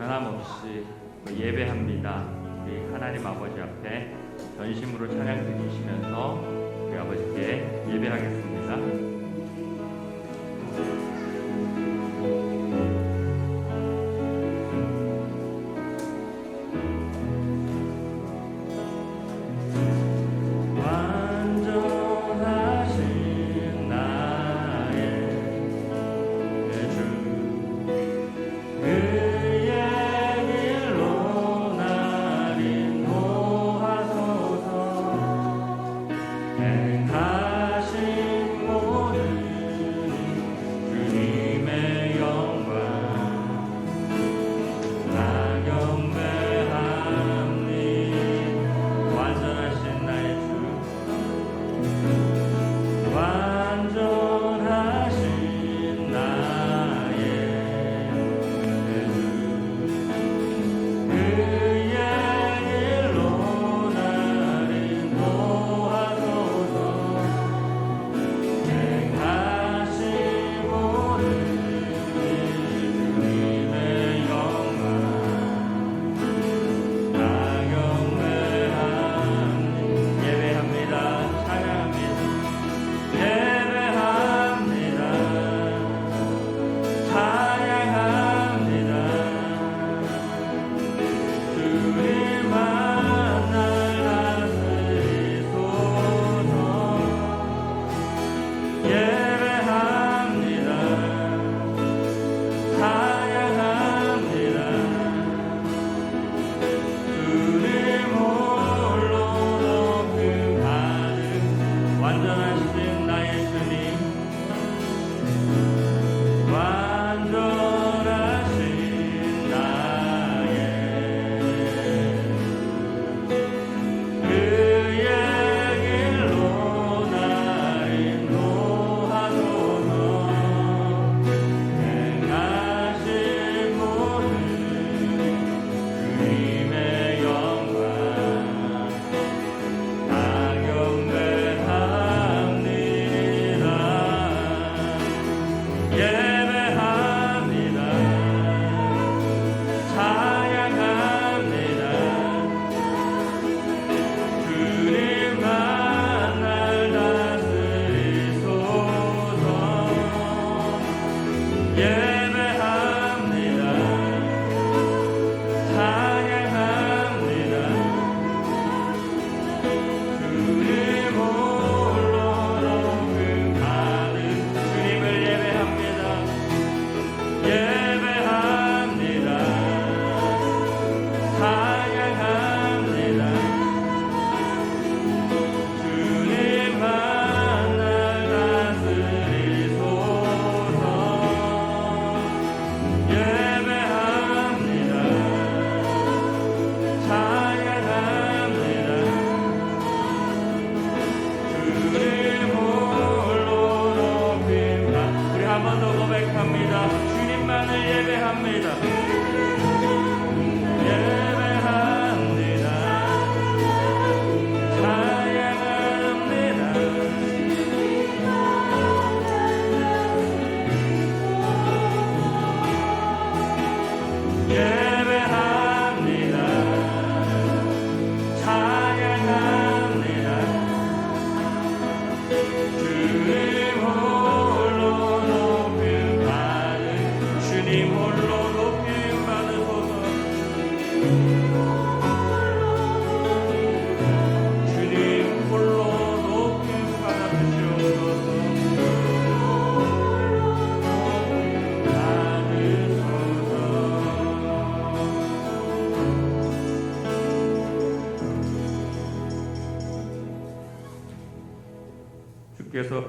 변함없이 예배합니다. 우리 하나님 아버지 앞에 전심으로 찬양 드리시면서 우리 아버지께 예배하겠습니다.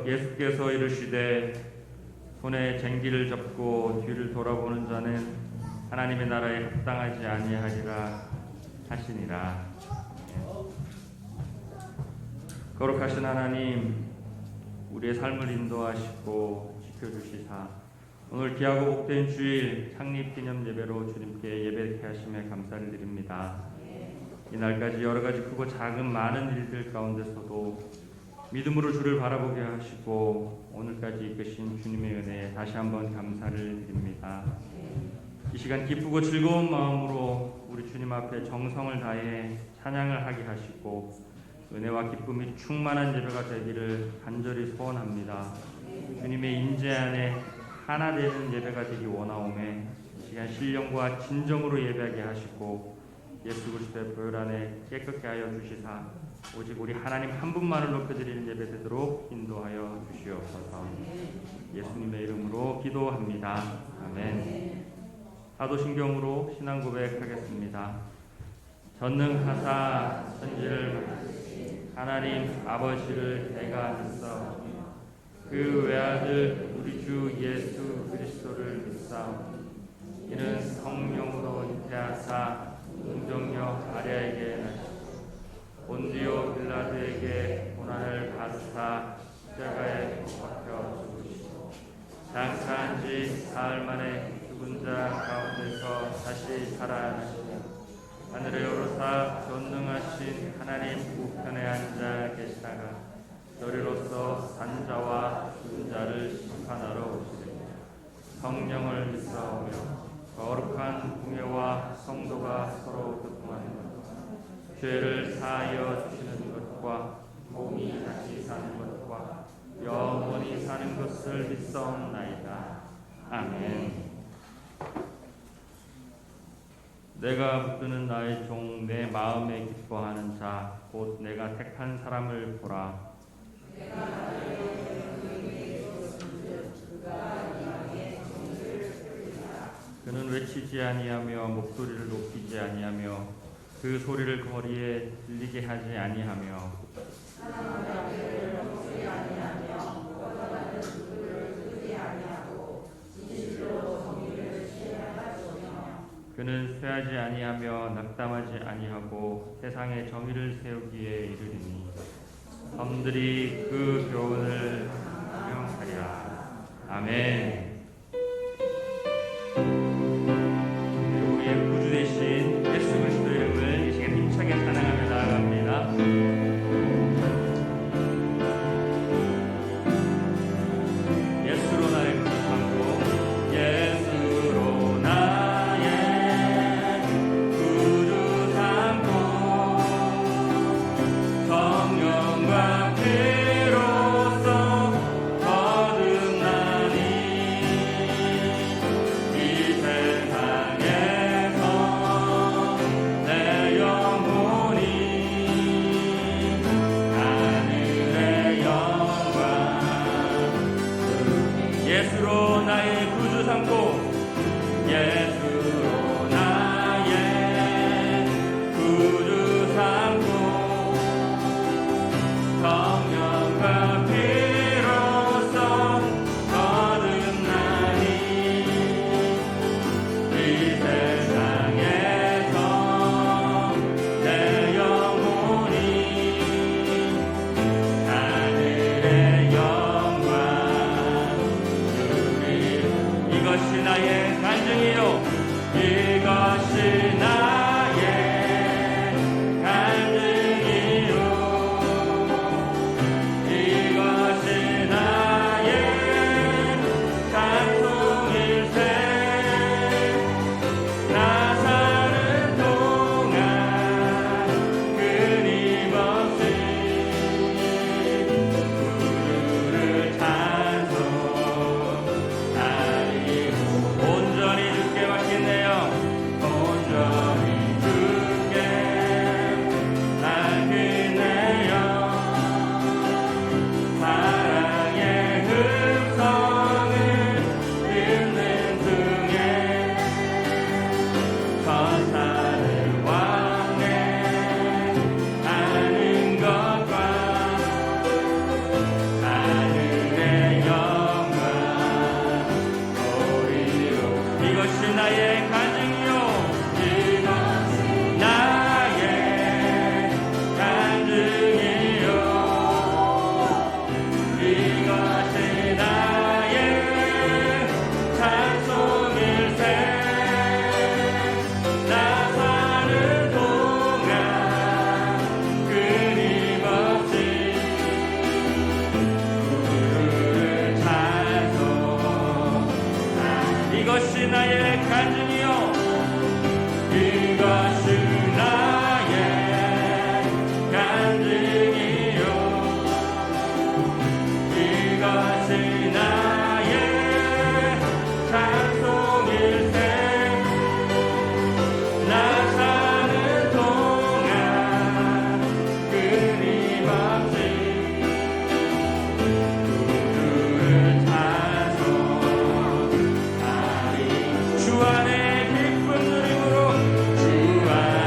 예수께서 이르시되 손에 쟁기를 잡고 뒤를 돌아보는 자는 하나님의 나라에 합당하지 아니하리라 하시니라. 거룩하신 하나님, 우리의 삶을 인도하시고 지켜주시사 오늘 귀하고 복된 주일 창립기념 예배로 주님께 예배케 하심에 감사를 드립니다. 이날까지 여러 가지 크고 작은 많은 일들 가운데서도 믿음으로 주를 바라보게 하시고 오늘까지 이끄신 주님의 은혜에 다시 한번 감사를 드립니다. 이 시간 기쁘고 즐거운 마음으로 우리 주님 앞에 정성을 다해 찬양을 하게 하시고 은혜와 기쁨이 충만한 예배가 되기를 간절히 소원합니다. 주님의 임재 안에 하나 되는 예배가 되기 원하오매 이 시간 신령과 진정으로 예배하게 하시고 예수 그리스도의 보혈 안에 깨끗게 하여 주시사 오직 우리 하나님 한 분만을 높여드리는 예배 되도록 인도하여 주시옵소서. 예수님의 이름으로 기도합니다. 아멘. 사도신경으로 신앙 고백하겠습니다. 전능하사 천지를 만드신 하나님 아버지를 내가 믿사오니 그 외아들 우리 주 예수 그리스도를 믿사오니 이는 성령으로 잉태하사 동정녀 마리아에게 나시고 본디오 빌라도에게 고난을 받으사 십자가에 못 박혀 죽으시고 장사한 지 사흘 만에 죽은 자 가운데서 다시 살아나시며 하늘에 오르사 전능하신 하나님 우편에 앉아 계시다가 너리로서 산자와 죽은 자를 심판하러 오시리니 성령을 믿사오며 거룩한 공예와 성도가 서로 교통하는 것과 죄를 사하여 주시는 것과 몸이 다시 사는 것과 영원히 사는 것을 믿사옵나이다. 아멘. 내가 붙드는 나의 종 내 마음에 기뻐하는 자 곧 내가 택한 사람을 보라. 그는 외치지 아니하며 목소리를 높이지 아니하며 그 소리를 거리에 들리게 하지 아니하며 그는 쇠하지 아니하며 낙담하지 아니하고 세상에 정의를 세우기에 이르리니 섬들이 그 교훈을 명하리라. 아멘. 우리의 구주 되신 예수 그리스도 이름을 이 시간 힘차게 찬양하며 나아갑니다. 예수로 나의 구주 삼고 예수로 나의 구주 삼고 성령과 피로써 거듭나니 이 세상에서 내 영혼이 하늘의 영광 예수로 나의 구주 삼고 예수로 나의 구주 삼고 성령과 피로써 거듭나니 이 세상에서 내 영혼이 하늘의 영광 누리리 이것이 나의 간증이요 이것이 나의 간증이요 이것이 나의 찬송일세 나 사는 동안 끊임없이 구주를 찬송하리 온전히 주께 맡기네요. 온전히 주께 맡기네요. 사랑의 흠성을 듣는 중에 천사를 왕래하는 것과 하늘의 영광 보리로 이것이 나의 간증이요 이것이 나의 간증이요 이것이 나의 찬송일세 나 사는 동안 끊임없이 구주를 찬송하리 이것이 나의 간증이요 주 안에 기쁜 누림으로 주 안에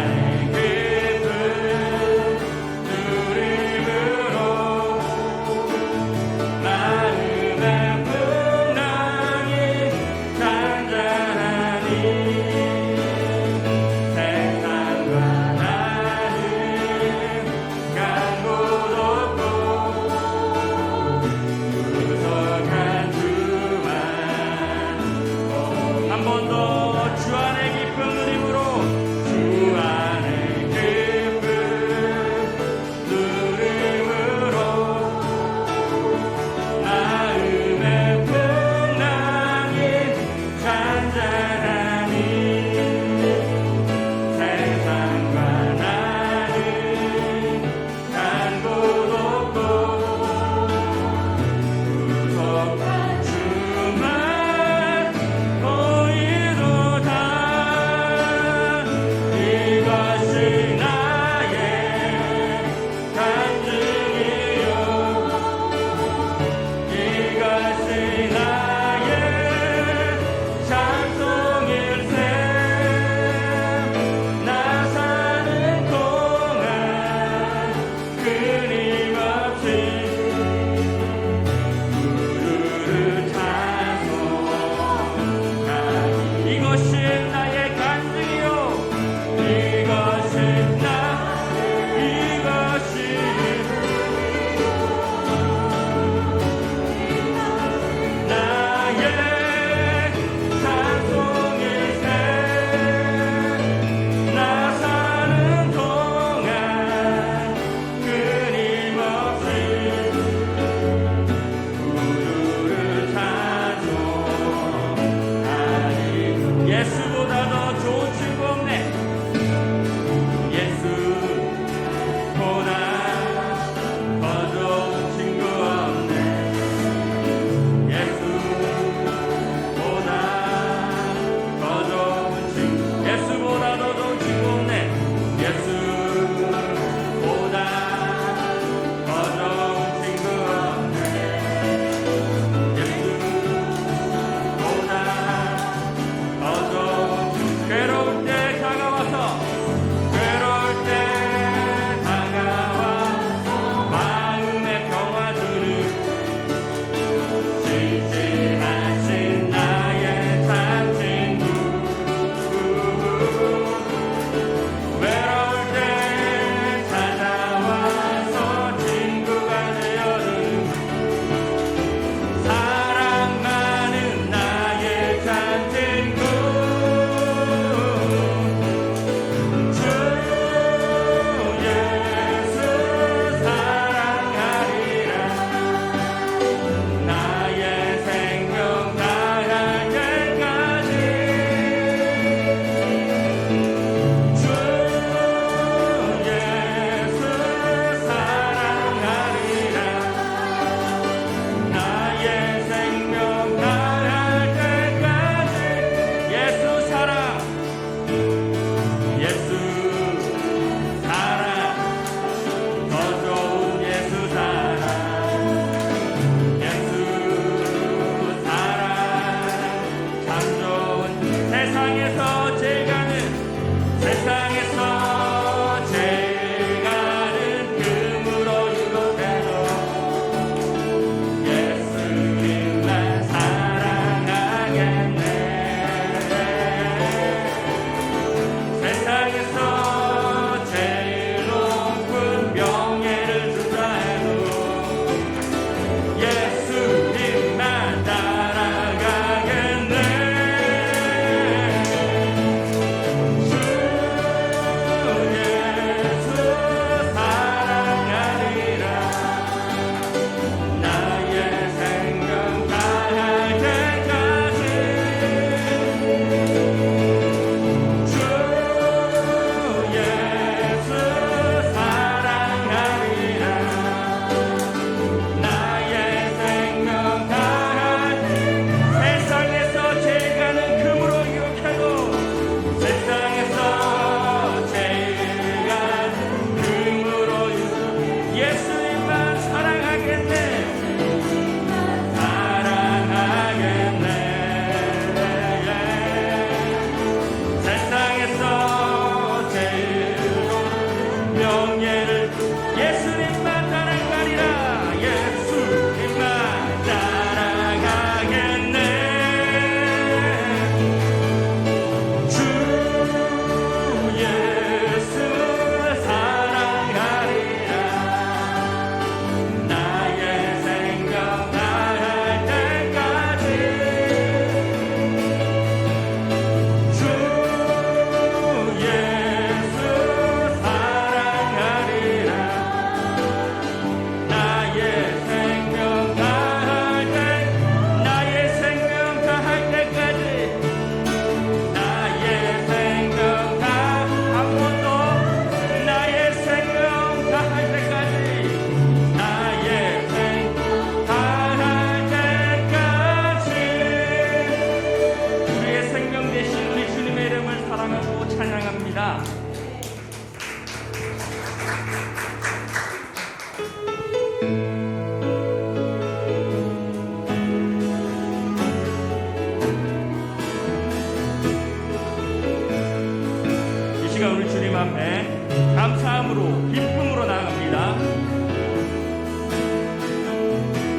감사함으로 기쁨으로 나갑니다.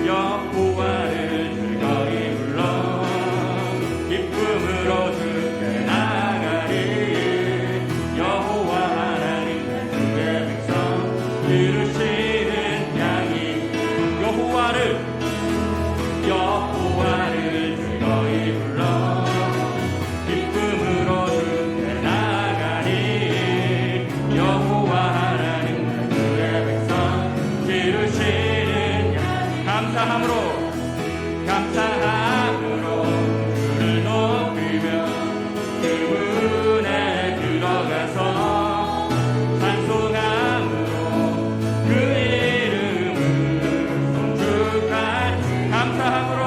여호와를 즐거이 불러 기쁨으로 주께 나가리. 여호와 하나님 그의 백성 들으시는 양이 여호와를 즐거이 불러 기쁨으로 주께 나가리. 여호와 하나님 그의 백성 들으시는 양. 감사함으로 주를 높이며 그분에 들어가서 찬송함으로 그 이름을 송축하리. 감사함으로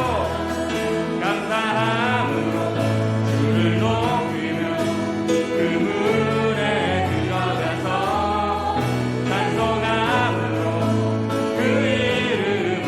주를 높이며 그분에 들어가서 찬송함으로 그 이름을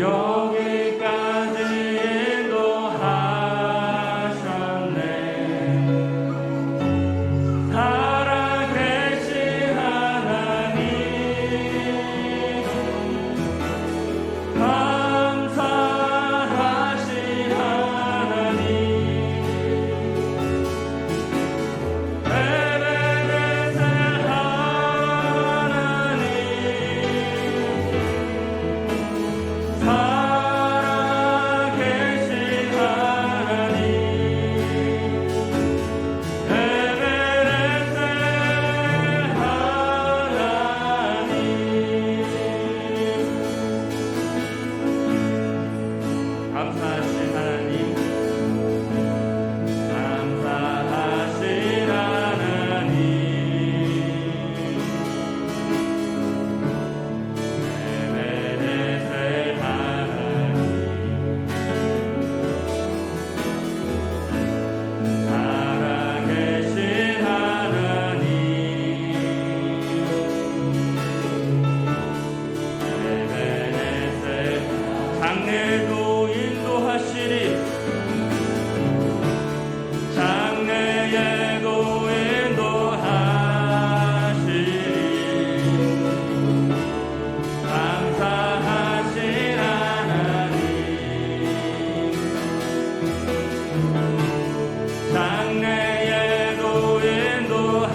여기까지 인도하셨네. 살아계신 하나님 감사하신 하나님 에베네셀 하나님 살아계신 하나님 에베네셀 하나님 감사하신 하나님 감사하신 하나님 에베네셀 하나님 살아계신 하나님 에베네셀 장래도 인도하시리 장래에도 인도하시리 감사하신 하나님 장래에도 인도하시리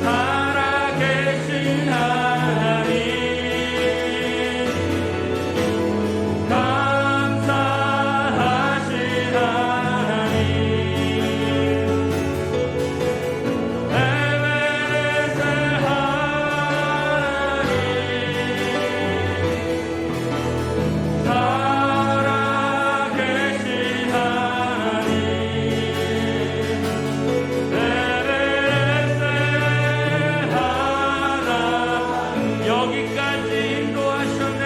살아계신 하나님 감사하신 하나님 에베네셀 하나님 살아계신 하나님 에베네셀 하나님 여기까지 인도하셨네.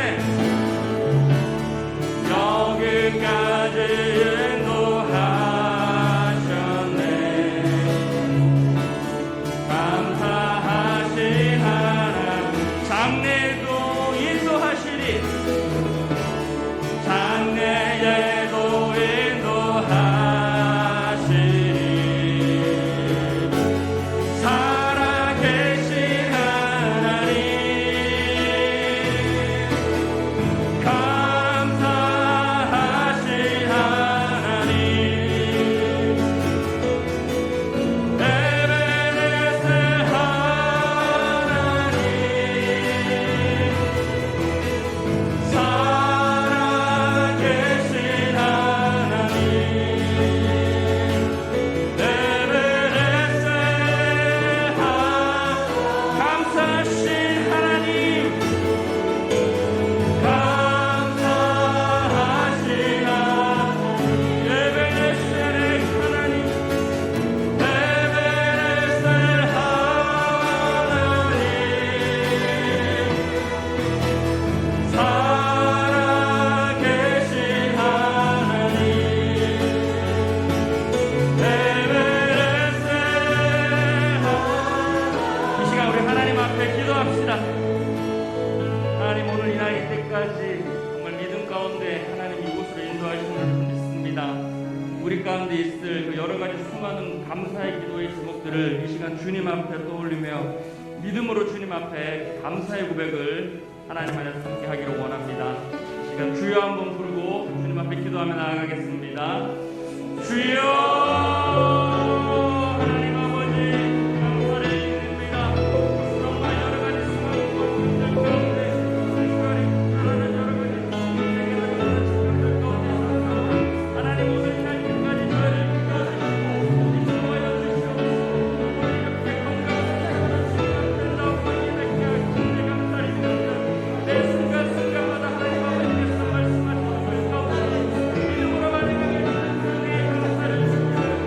여기까지 인도하셨네. 감사하신 하나님 장래에도 인도하시리 장래에도 인도하시리 살아계신 하나님 감사하신 하나님 에베네셀 하나님 살아계신 하나님 에베네셀 감사하신 하나님 감사하신 하나님 에베네셀의 하나님 에베네셀 하나님 살아계신 하나님 에베네셀 이 시간 우리 하나님 앞에 기도합시다. 하나님 오늘 이 나이 때까지 정말 믿음 가운데 하나님 이곳으로 인도하시는 줄 믿습니다. 우리 가운데 있을 그 여러 가지 수많은 감사의 기도의 제목들을 이 시간 주님 앞에 떠올리며 믿음으로 주님 앞에 감사의 고백을 하나님 안에서 함께 하기를 원합니다. 이 시간 주여 한번 부르고 주님 앞에 기도하며 나아가겠습니다. 주여 하나님 아버지 감사를 드립니다. 정말 여러 가지 수많은 것들 가운데 특별히 하나님 여러 가지 인생의 여러 가지 situation들 가운데 하나님 오늘 이 날까지 저희를 지켜주시고 인도하여 주시옵소서. 이렇게 건강한 아름다운 이 뵙게 하시니 감사드립니다. 내 순간순간마다 하나님 아버지께서 말씀하시는 것 가운데 믿음으로 반응하게 해주시는 은혜에 감사를 드립니다.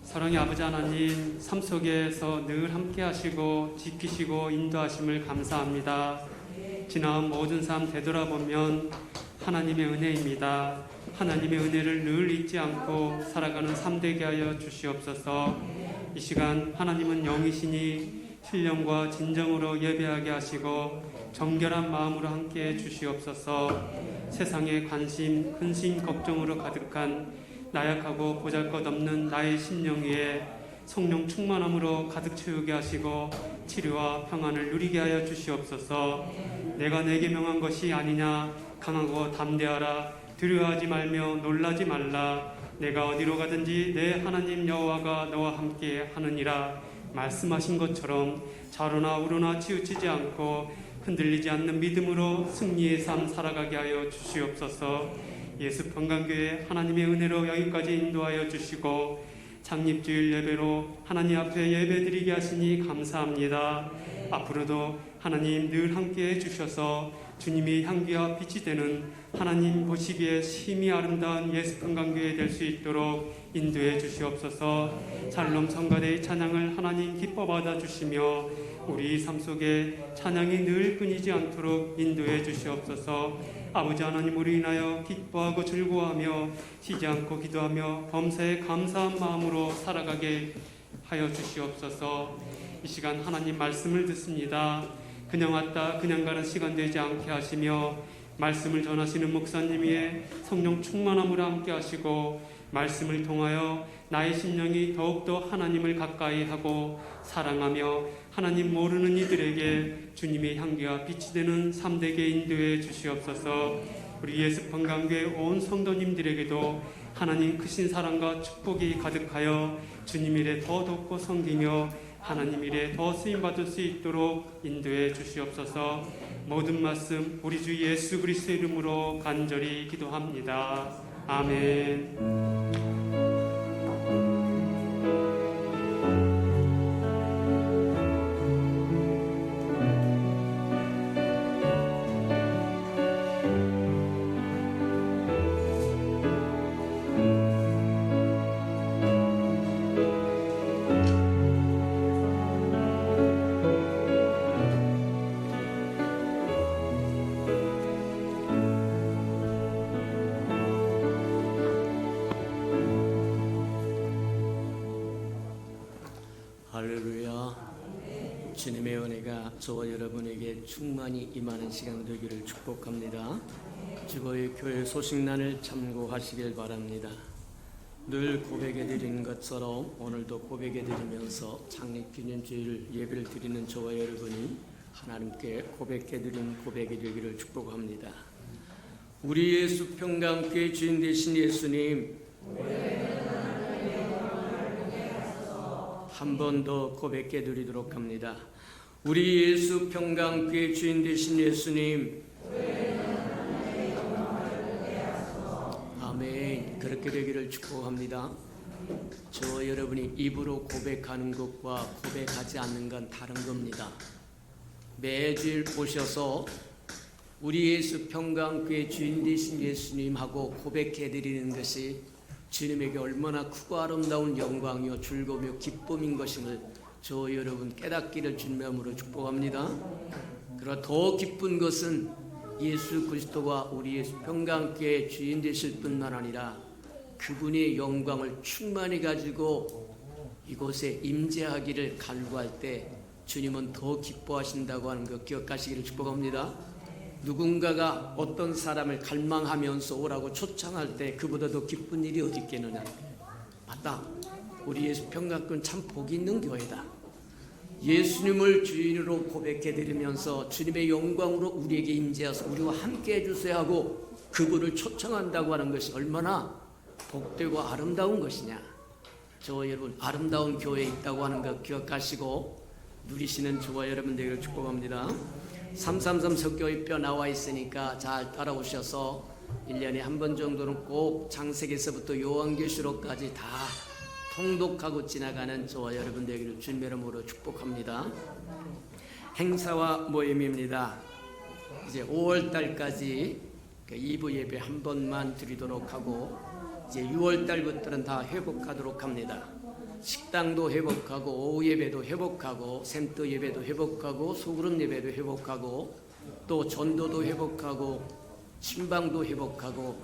사랑의 아버지 하나님, 삶 속에서 늘 함께 하시고 지키시고 인도하심을 감사합니다. 지나온 모든 삶 되돌아보면 하나님의 은혜입니다. 하나님의 은혜를 늘 잊지 않고 살아가는 삶 되게 하여 주시옵소서. 이 시간 하나님은 영이시니 신령과 진정으로 예배하게 하시고 정결한 마음으로 함께 주시옵소서. 세상의 관심, 근심, 걱정으로 가득한 나약하고 보잘것없는 나의 심령 위에 성령 충만함으로 가득 채우게 하시고 치료와 평안을 누리게 하여 주시옵소서. 내가 내게 명한 것이 아니냐, 강하고 담대하라, 두려워하지 말며 놀라지 말라. 내가 어디로 가든지 내 하나님 여호와가 너와 함께 하느니라 말씀하신 것처럼 좌로나 우로나 치우치지 않고 흔들리지 않는 믿음으로 승리의 삶 살아가게 하여 주시옵소서. 예수 평강교회 하나님의 은혜로 여기까지 인도하여 주시고 창립주일 예배로 하나님 앞에 예배드리게 하시니 감사합니다. 앞으로도 하나님 늘 함께해 주셔서 주님이 향기와 빛이 되는 하나님 보시기에 심히 아름다운 예수 평강교회 될 수 있도록 인도해 주시옵소서. 샬롬 성가대의 찬양을 하나님 기뻐 받아 주시며 우리 삶 속에 찬양이 늘 끊이지 않도록 인도해 주시옵소서. 아버지 하나님, 우리 인하여 기뻐하고 즐거워하며 쉬지 않고 기도하며 범사에 감사한 마음으로 살아가게 하여 주시옵소서. 이 시간 하나님 말씀을 듣습니다. 그냥 왔다 그냥 가는 시간 되지 않게 하시며 말씀을 전하시는 목사님 위에 성령 충만함으로 함께 하시고 말씀을 통하여 나의 심령이 더욱더 하나님을 가까이 하고 사랑하며 하나님 모르는 이들에게 주님의 향기와 빛이 되는 삶 되게 인도해 주시옵소서. 우리 예수 평강교회 온 성도님들에게도 하나님 크신 사랑과 축복이 가득하여 주님 일에 더 돕고 섬기며 하나님 일에 더 쓰임받을 수 있도록 인도해 주시옵소서. 모든 말씀 우리 주 예수 그리스도 이름으로 간절히 기도합니다. 아멘. 할렐루야. 주님의 은혜가 저와 여러분에게 충만히 임하는 시간 되기를 축복합니다. 주거의 교회 소식란을 참고하시길 바랍니다. 늘 고백해드린 것처럼 오늘도 고백해드리면서 창립기념주일 예배를 드리는 저와 여러분이 하나님께 고백해드린 고백이 되기를 축복합니다. 우리 예수 평강교회 주인 되신 예수님, 한 번 더 고백해 드리도록 합니다. 우리 예수 평강교회 주인 되신 예수님, 아멘. 그렇게 되기를 축복합니다. 저와 여러분이 입으로 고백하는 것과 고백하지 않는 건 다른 겁니다. 매주일 오셔서 우리 예수 평강교회 주인 되신 예수님하고 고백해 드리는 것이 주님에게 얼마나 크고 아름다운 영광이요 즐거움이요 기쁨인 것임을 저 여러분 깨닫기를 주님으로 축복합니다. 그러나 더 기쁜 것은 예수 그리스도가 우리 예수 평강교회 주인 되실 뿐만 아니라 그분의 영광을 충만히 가지고 이곳에 임재하기를 간구할 때 주님은 더 기뻐하신다고 하는 것 기억하시기를 축복합니다. 누군가가 어떤 사람을 갈망하면서 오라고 초청할 때 그보다 더 기쁜 일이 어디 있겠느냐. 맞다. 우리 예수 평강교회는 참 복이 있는 교회다. 예수님을 주인으로 고백해드리면서 주님의 영광으로 우리에게 임재하서 우리와 함께 해주세요 하고 그분을 초청한다고 하는 것이 얼마나 복되고 아름다운 것이냐. 저와 여러분 아름다운 교회에 있다고 하는 것 기억하시고 누리시는 저와 여러분 되기를 축복합니다. 333 석교의뼈 나와 있으니까 잘 따라오셔서 1년에 한 번 정도는 꼭 창세기에서부터 요한계시록까지 다 통독하고 지나가는 저와 여러분 되기를 주님의 이름으로 축복합니다. 행사와 모임입니다. 이제 5월달까지 2부 예배 한 번만 드리도록 하고 이제 6월달부터는 다 회복하도록 합니다. 식당도 회복하고 오후 예배도 회복하고 샘터 예배도 회복하고 소그룹 예배도 회복하고 또 전도도 회복하고 신방도 회복하고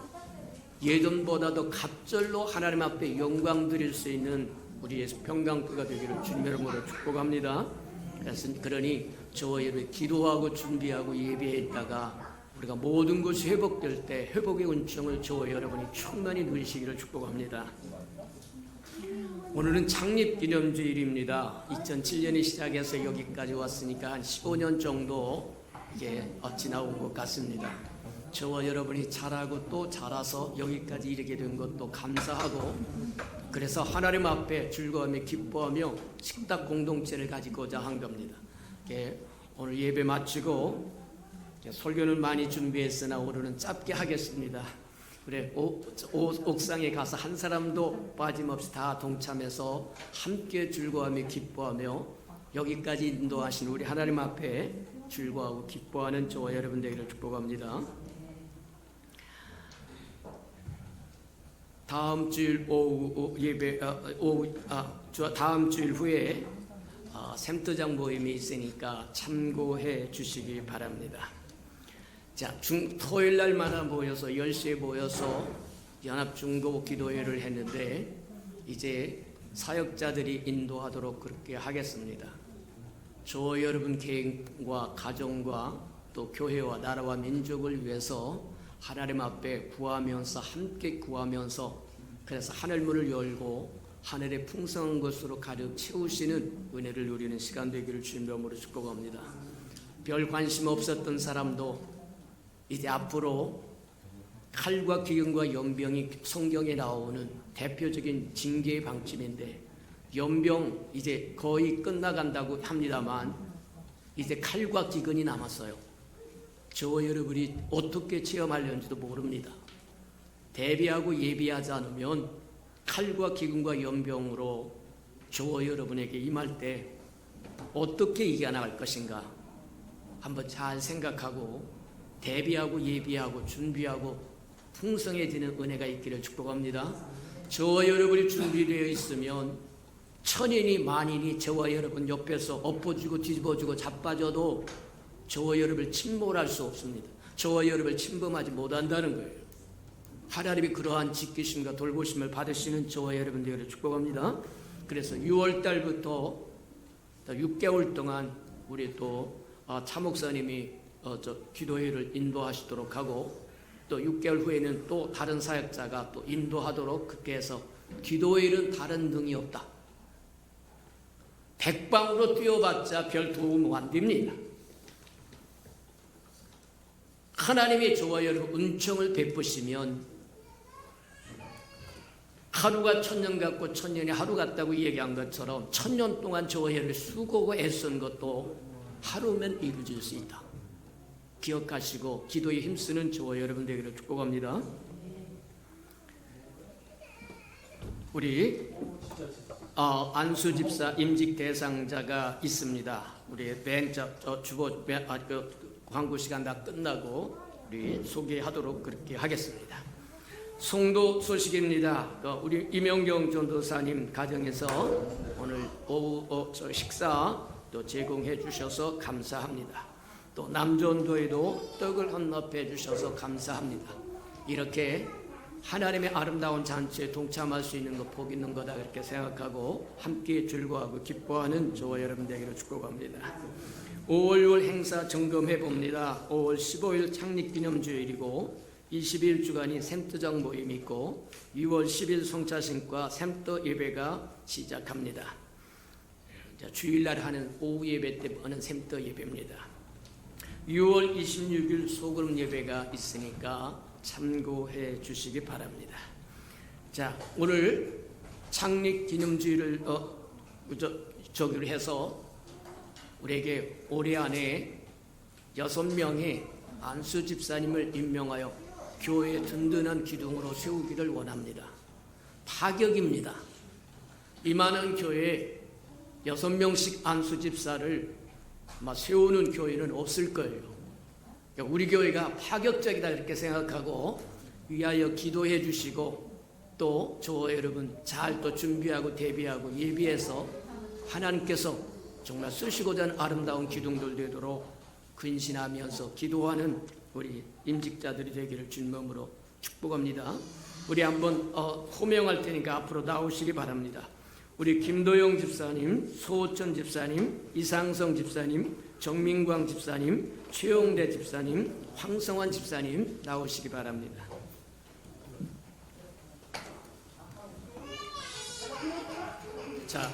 예전보다도 갑절로 하나님 앞에 영광 드릴 수 있는 우리의 평강교가 되기를 주님의 이름으로 축복합니다. 그러니 저와 여러분이 기도하고 준비하고 예배했다가 우리가 모든 것이 회복될 때 회복의 은총을 저와 여러분이 충만히 누리시기를 축복합니다. 오늘은 창립기념주일입니다. 2007년에 시작해서 여기까지 왔으니까 한 15년 정도 이게 지나온 것 같습니다. 저와 여러분이 잘하고 또 자라서 여기까지 이르게 된 것도 감사하고 그래서 하나님 앞에 즐거워하며 기뻐하며 식탁 공동체를 가지고자 한 겁니다. 오늘 예배 마치고 설교는 많이 준비했으나 오늘은 짧게 하겠습니다. 그래 옥상에 가서 한 사람도 빠짐없이 다 동참해서 함께 즐거워하며 기뻐하며 여기까지 인도하신 우리 하나님 앞에 즐거워하고 기뻐하는 저와 여러분 되기를 축복합니다. 다음 주일 오후 예배 다음 주일 후에 샘터장 모임이 있으니까 참고해 주시기 바랍니다. 자, 토요일 날마다 모여서 10시에 모여서 연합중보 기도회를 했는데 이제 사역자들이 인도하도록 그렇게 하겠습니다. 저 여러분 개인과 가정과 또 교회와 나라와 민족을 위해서 하나님 앞에 구하면서 함께 구하면서 그래서 하늘문을 열고 하늘의 풍성한 것으로 가득 채우시는 은혜를 누리는 시간 되기를 주님의 이름으로 축복합니다. 별 관심 없었던 사람도 이제 앞으로 칼과 기근과 연병이 성경에 나오는 대표적인 징계의 방침인데 연병 이제 거의 끝나간다고 합니다만 이제 칼과 기근이 남았어요. 저와 여러분이 어떻게 체험하려는지도 모릅니다. 대비하고 예비하지 않으면 칼과 기근과 연병으로 저와 여러분에게 임할 때 어떻게 이겨나갈 것인가 한번 잘 생각하고 대비하고 예비하고 준비하고 풍성해지는 은혜가 있기를 축복합니다. 저와 여러분이 준비되어 있으면 천인이 만인이 저와 여러분 옆에서 엎어지고 뒤집어지고 자빠져도 저와 여러분을 침몰할 수 없습니다. 저와 여러분을 침범하지 못한다는 거예요. 하나님이 그러한 지키심과 돌보심을 받으시는 저와 여러분 되기를 축복합니다. 그래서 6월 달부터 6개월 동안 우리 또 차목사님이 기도회를 인도하시도록 하고 또 6개월 후에는 또 다른 사역자가 또 인도하도록 그렇게 해서 기도회는 다른 능이 없다. 백방으로 뛰어봤자 별 도움 안 됩니다. 하나님이 저와 여러분 은총을 베푸시면 하루가 천년 같고 천년이 하루 같다고 얘기한 것처럼 천년 동안 저와 여러분 수고하고 애쓴 것도 하루면 이루어질 수 있다. 기억하시고 기도에 힘쓰는 저와 여러분 되기를 축복합니다. 우리 안수 집사 임직 대상자가 있습니다. 우리 맨 주보 광고 시간 다 끝나고 우리 소개하도록 그렇게 하겠습니다. 송도 소식입니다. 우리 이명경 전도사님 가정에서 오늘 오후 식사 또 제공해 주셔서 감사합니다. 또 남전도에도 떡을 헌납해 주셔서 감사합니다. 이렇게 하나님의 아름다운 잔치에 동참할 수 있는 것 복 있는 거다 그렇게 생각하고 함께 즐거워하고 기뻐하는 저와 여러분 되기를 축복합니다. 5월 6월 행사 점검해 봅니다. 5월 15일 창립기념주일이고 21주간이 샘터장 모임이 있고 6월 10일 성차신과 샘터 예배가 시작합니다. 주일날 하는 오후 예배 때 하는 샘터 예배입니다. 6월 26일 소그룹 예배가 있으니까 참고해 주시기 바랍니다. 자, 오늘 창립기념주일을 저기로 해서 우리에게 올해 안에 6명의 안수 집사님을 임명하여 교회의 든든한 기둥으로 세우기를 원합니다. 파격입니다. 이 많은 교회에 6명씩 안수 집사를 세우는 교회는 없을 거예요. 우리 교회가 파격적이다 이렇게 생각하고 위하여 기도해 주시고 또 저와 여러분 잘 또 준비하고 대비하고 예비해서 하나님께서 정말 쓰시고자 하는 아름다운 기둥들 되도록 근신하면서 기도하는 우리 임직자들이 되기를 주님으로 축복합니다. 우리 한번 호명할 테니까 앞으로 나오시기 바랍니다. 우리 김도영 집사님, 소호천 집사님, 이상성 집사님, 정민광 집사님, 최용대 집사님, 황성환 집사님 나오시기 바랍니다. 자,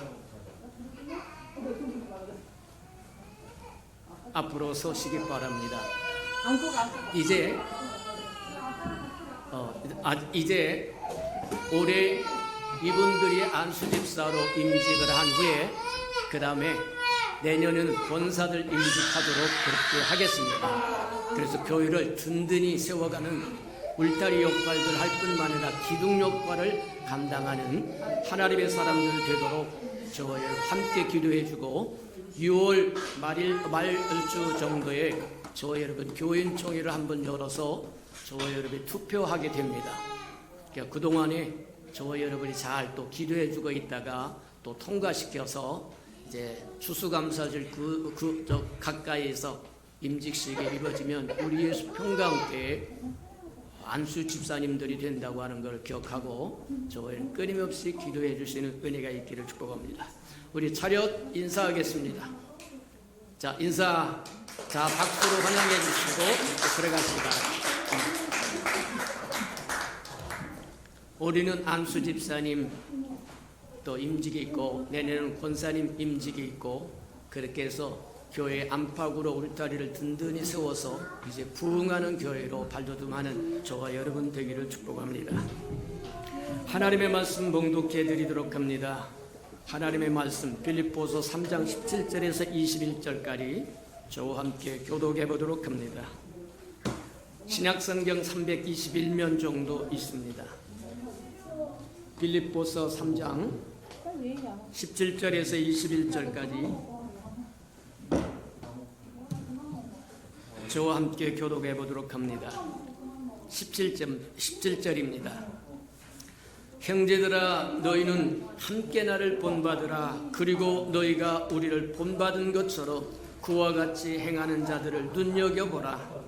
앞으로 서시기 바랍니다. 이제 올해 이분들이 안수집사로 임직을 한 후에 그 다음에 내년에는 권사들 임직하도록 그렇게 하겠습니다. 그래서 교회를 든든히 세워가는 울타리 역할들 할 뿐만 아니라 기둥 역할을 감당하는 하나님의 사람들 되도록 저와 함께 기도해주고 6월 말주 정도에 저와 여러분 교인총회를 한번 열어서 저와 여러분이 투표하게 됩니다. 그러니까 그동안에 저와 여러분이 잘 또 기도해주고 있다가 또 통과시켜서 이제 추수감사절 가까이에서 임직식이 이루어지면 우리 예수 평강교회 안수 집사님들이 된다고 하는 걸 기억하고 저희는 끊임없이 기도해 주시는 은혜가 있기를 축복합니다. 우리 차렷 인사하겠습니다. 자, 인사. 자, 박수로 환영해 주시고 들어가시기 바랍니다. 우리는 안수 집사님 또 임직이 있고 내년에는 권사님 임직이 있고 그렇게 해서 교회 안팎으로 울타리를 든든히 세워서 이제 부흥하는 교회로 발돋움하는 저와 여러분 되기를 축복합니다. 하나님의 말씀 봉독해 드리도록 합니다. 하나님의 말씀 빌립보서 3장 17절에서 21절까지 저와 함께 교독해 보도록 합니다. 신약성경 321면 정도 있습니다. 빌립보서 3장 17절에서 21절까지 저와 함께 교독해 보도록 합니다. 17절입니다. 형제들아 너희는 함께 나를 본받으라. 그리고 너희가 우리를 본받은 것처럼 그와 같이 행하는 자들을 눈여겨보라.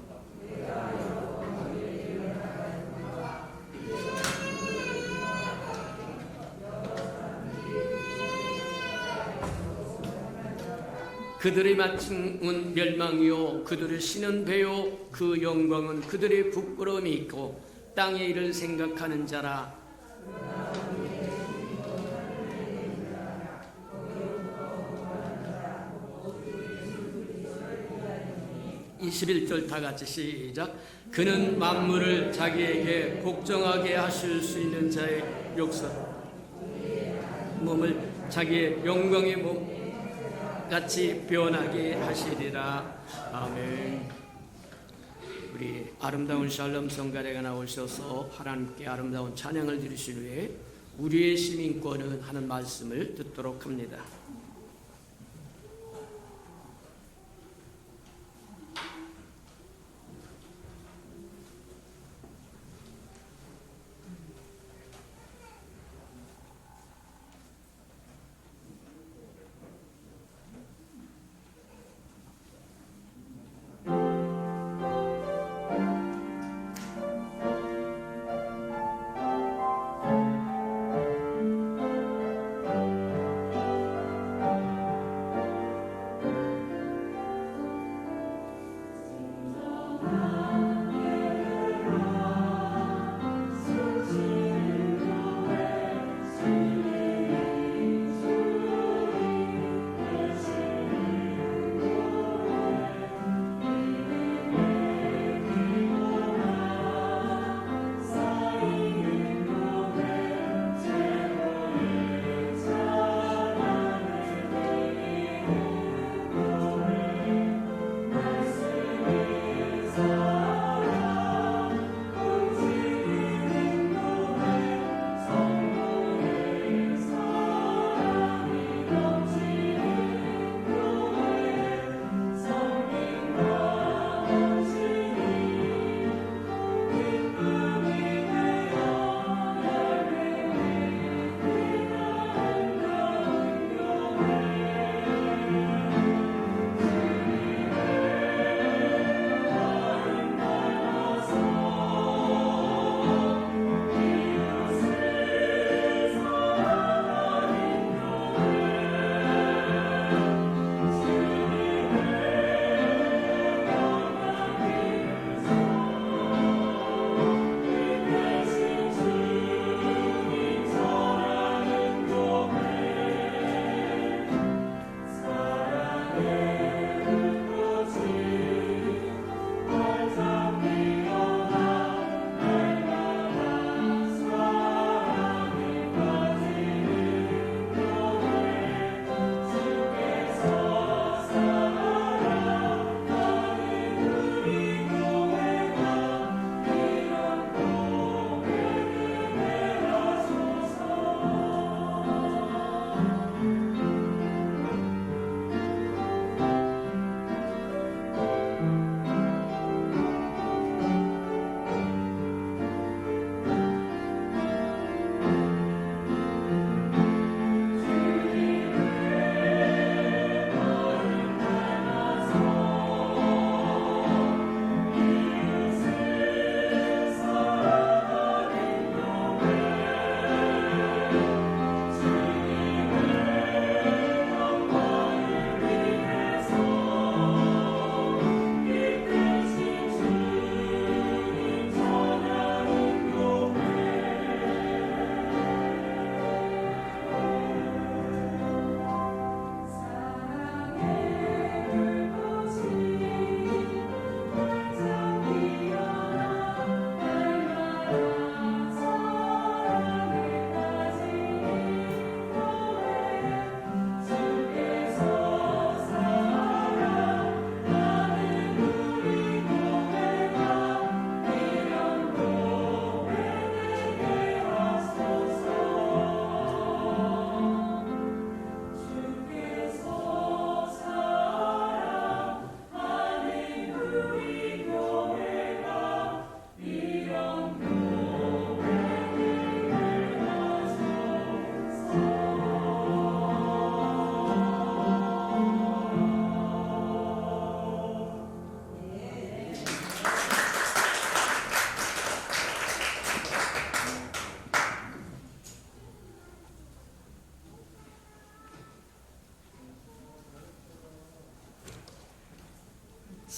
그들의 마침은 멸망이요 그들을 신은 배요 그 영광은 그들의 부끄러움이 있고 땅의 일을 생각하는 자라. 21절 다 같이 시작. 그는 만물을 자기에게 복종하게 하실 수 있는 자의 역사 몸을 자기의 영광의 몸 같이 변하게 하시리라. 아멘. 우리 아름다운 샬롬 성가대가 나오셔서 하나님께 아름다운 찬양을 드리신 후에 우리의 시민권은 하는 말씀을 듣도록 합니다.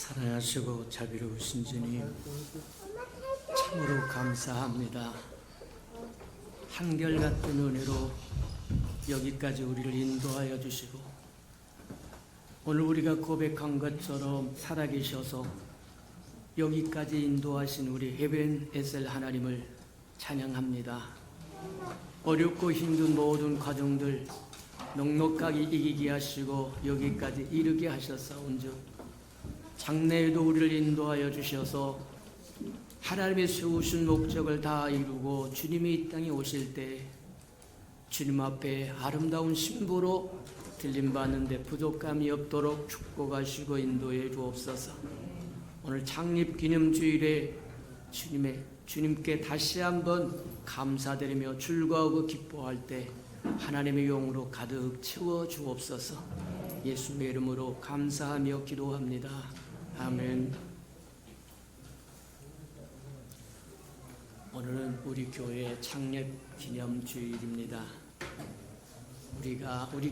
사랑하시고 자비로우신 주님, 참으로 감사합니다. 한결같은 은혜로 여기까지 우리를 인도하여 주시고, 오늘 우리가 고백한 것처럼 살아계셔서 여기까지 인도하신 우리 에벤에셀 하나님을 찬양합니다. 어렵고 힘든 모든 과정들 넉넉하게 이기게 하시고 여기까지 이르게 하셨사온즉, 장래에도 우리를 인도하여 주셔서 하나님의 세우신 목적을 다 이루고 주님이 이 땅에 오실 때 주님 앞에 아름다운 신부로 들림받는데 부족함이 없도록 축복하시고 인도해 주옵소서. 오늘 창립기념주일에 주님께 다시 한번 감사드리며 즐거워하고 기뻐할 때 하나님의 영으로 가득 채워 주옵소서. 예수님의 이름으로 감사하며 기도합니다. 아멘. 오늘은 우리 교회 창립기념주일입니다. 우리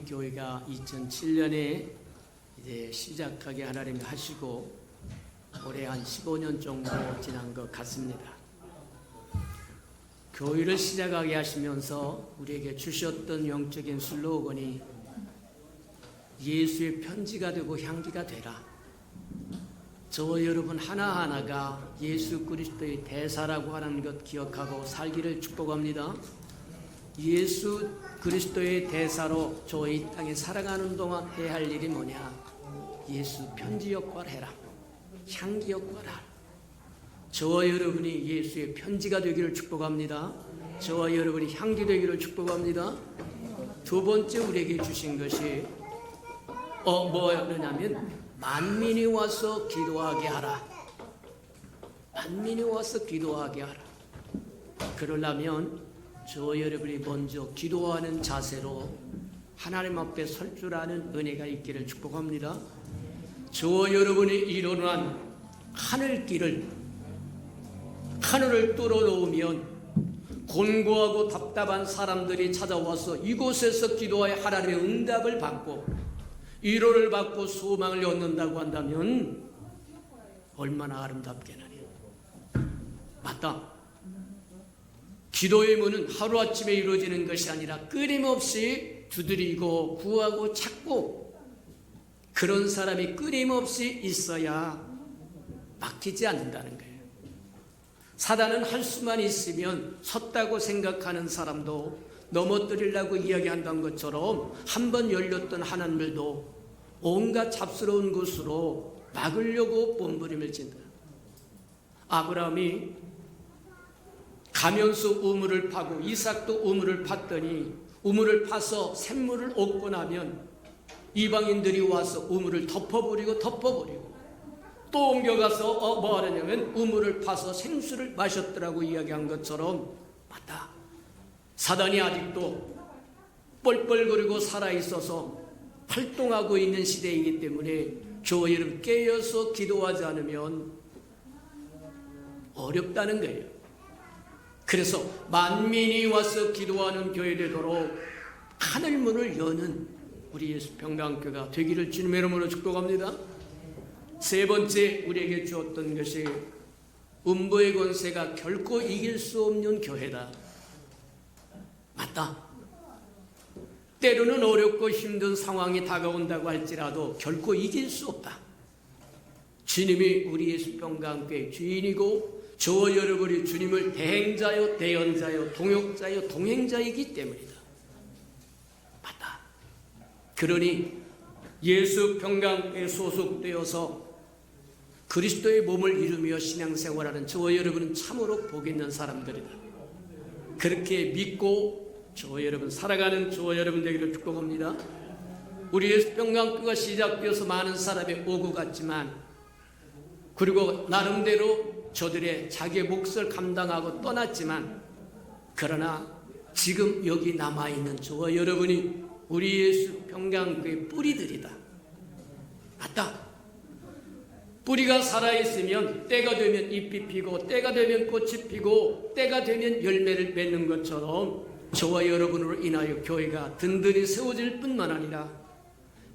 교회가 2007년에 이제 시작하게 하나님이 하시고 올해 한 15년 정도 지난 것 같습니다. 교회를 시작하게 하시면서 우리에게 주셨던 영적인 슬로건이 예수의 편지가 되고 향기가 되라. 저와 여러분 하나하나가 예수 그리스도의 대사라고 하는 것 기억하고 살기를 축복합니다. 예수 그리스도의 대사로 저 이 땅에 살아가는 동안 해야 할 일이 뭐냐? 예수 편지 역할을 해라. 향기 역할을 하라. 저와 여러분이 예수의 편지가 되기를 축복합니다. 저와 여러분이 향기 되기를 축복합니다. 두 번째 우리에게 주신 것이 뭐였냐면 만민이 와서 기도하게 하라. 만민이 와서 기도하게 하라. 그러려면 저와 여러분이 먼저 기도하는 자세로 하나님 앞에 설 줄 아는 은혜가 있기를 축복합니다. 저와 여러분이 일어난 하늘을 뚫어놓으면 곤고하고 답답한 사람들이 찾아와서 이곳에서 기도하여 하나님의 응답을 받고 위로를 받고 소망을 얻는다고 한다면 얼마나 아름답겠느냐. 맞다. 기도의 문은 하루아침에 이루어지는 것이 아니라 끊임없이 두드리고 구하고 찾고 그런 사람이 끊임없이 있어야 막히지 않는다는 거예요. 사단은 할 수만 있으면 섰다고 생각하는 사람도 넘어뜨리려고 이야기한다는 것처럼 한번 열렸던 하나님들도 온갖 잡스러운 곳으로 막으려고 몸부림을 친다. 아브라함이 가면서 우물을 파고 이삭도 우물을 팠더니 우물을 파서 샘물을 얻고 나면 이방인들이 와서 우물을 덮어버리고 또 옮겨가서 뭐 하느냐면 우물을 파서 생수를 마셨더라고 이야기한 것처럼 맞다. 사단이 아직도 뻘뻘거리고 살아있어서 활동하고 있는 시대이기 때문에 저와 여러분 깨어서 기도하지 않으면 어렵다는 거예요. 그래서 만민이 와서 기도하는 교회 되도록 하늘문을 여는 우리 예수 평강교회가 되기를 주님의 이름으로 축복합니다. 세 번째 우리에게 주었던 것이 음부의 권세가 결코 이길 수 없는 교회다. 맞다. 때로는 어렵고 힘든 상황이 다가온다고 할지라도 결코 이길 수 없다. 주님이 우리 예수 평강교회의 주인이고 저와 여러분이 주님을 대행자요, 대연자요, 동역자요, 동행자이기 때문이다. 맞다. 그러니 예수 평강교회에 소속되어서 그리스도의 몸을 이루며 신앙생활하는 저와 여러분은 참으로 복 있는 사람들이다. 그렇게 믿고 저와 여러분 살아가는 저와 여러분 되기를 축복합니다. 우리 예수 평강교회가 시작되어서 많은 사람이 오고 갔지만 그리고 나름대로 저들의 자기의 몫을 감당하고 떠났지만 그러나 지금 여기 남아있는 저와 여러분이 우리 예수 평강교회의 뿌리들이다. 맞다. 뿌리가 살아있으면 때가 되면 잎이 피고 때가 되면 꽃이 피고 때가 되면 열매를 맺는 것처럼 저와 여러분으로 인하여 교회가 든든히 세워질 뿐만 아니라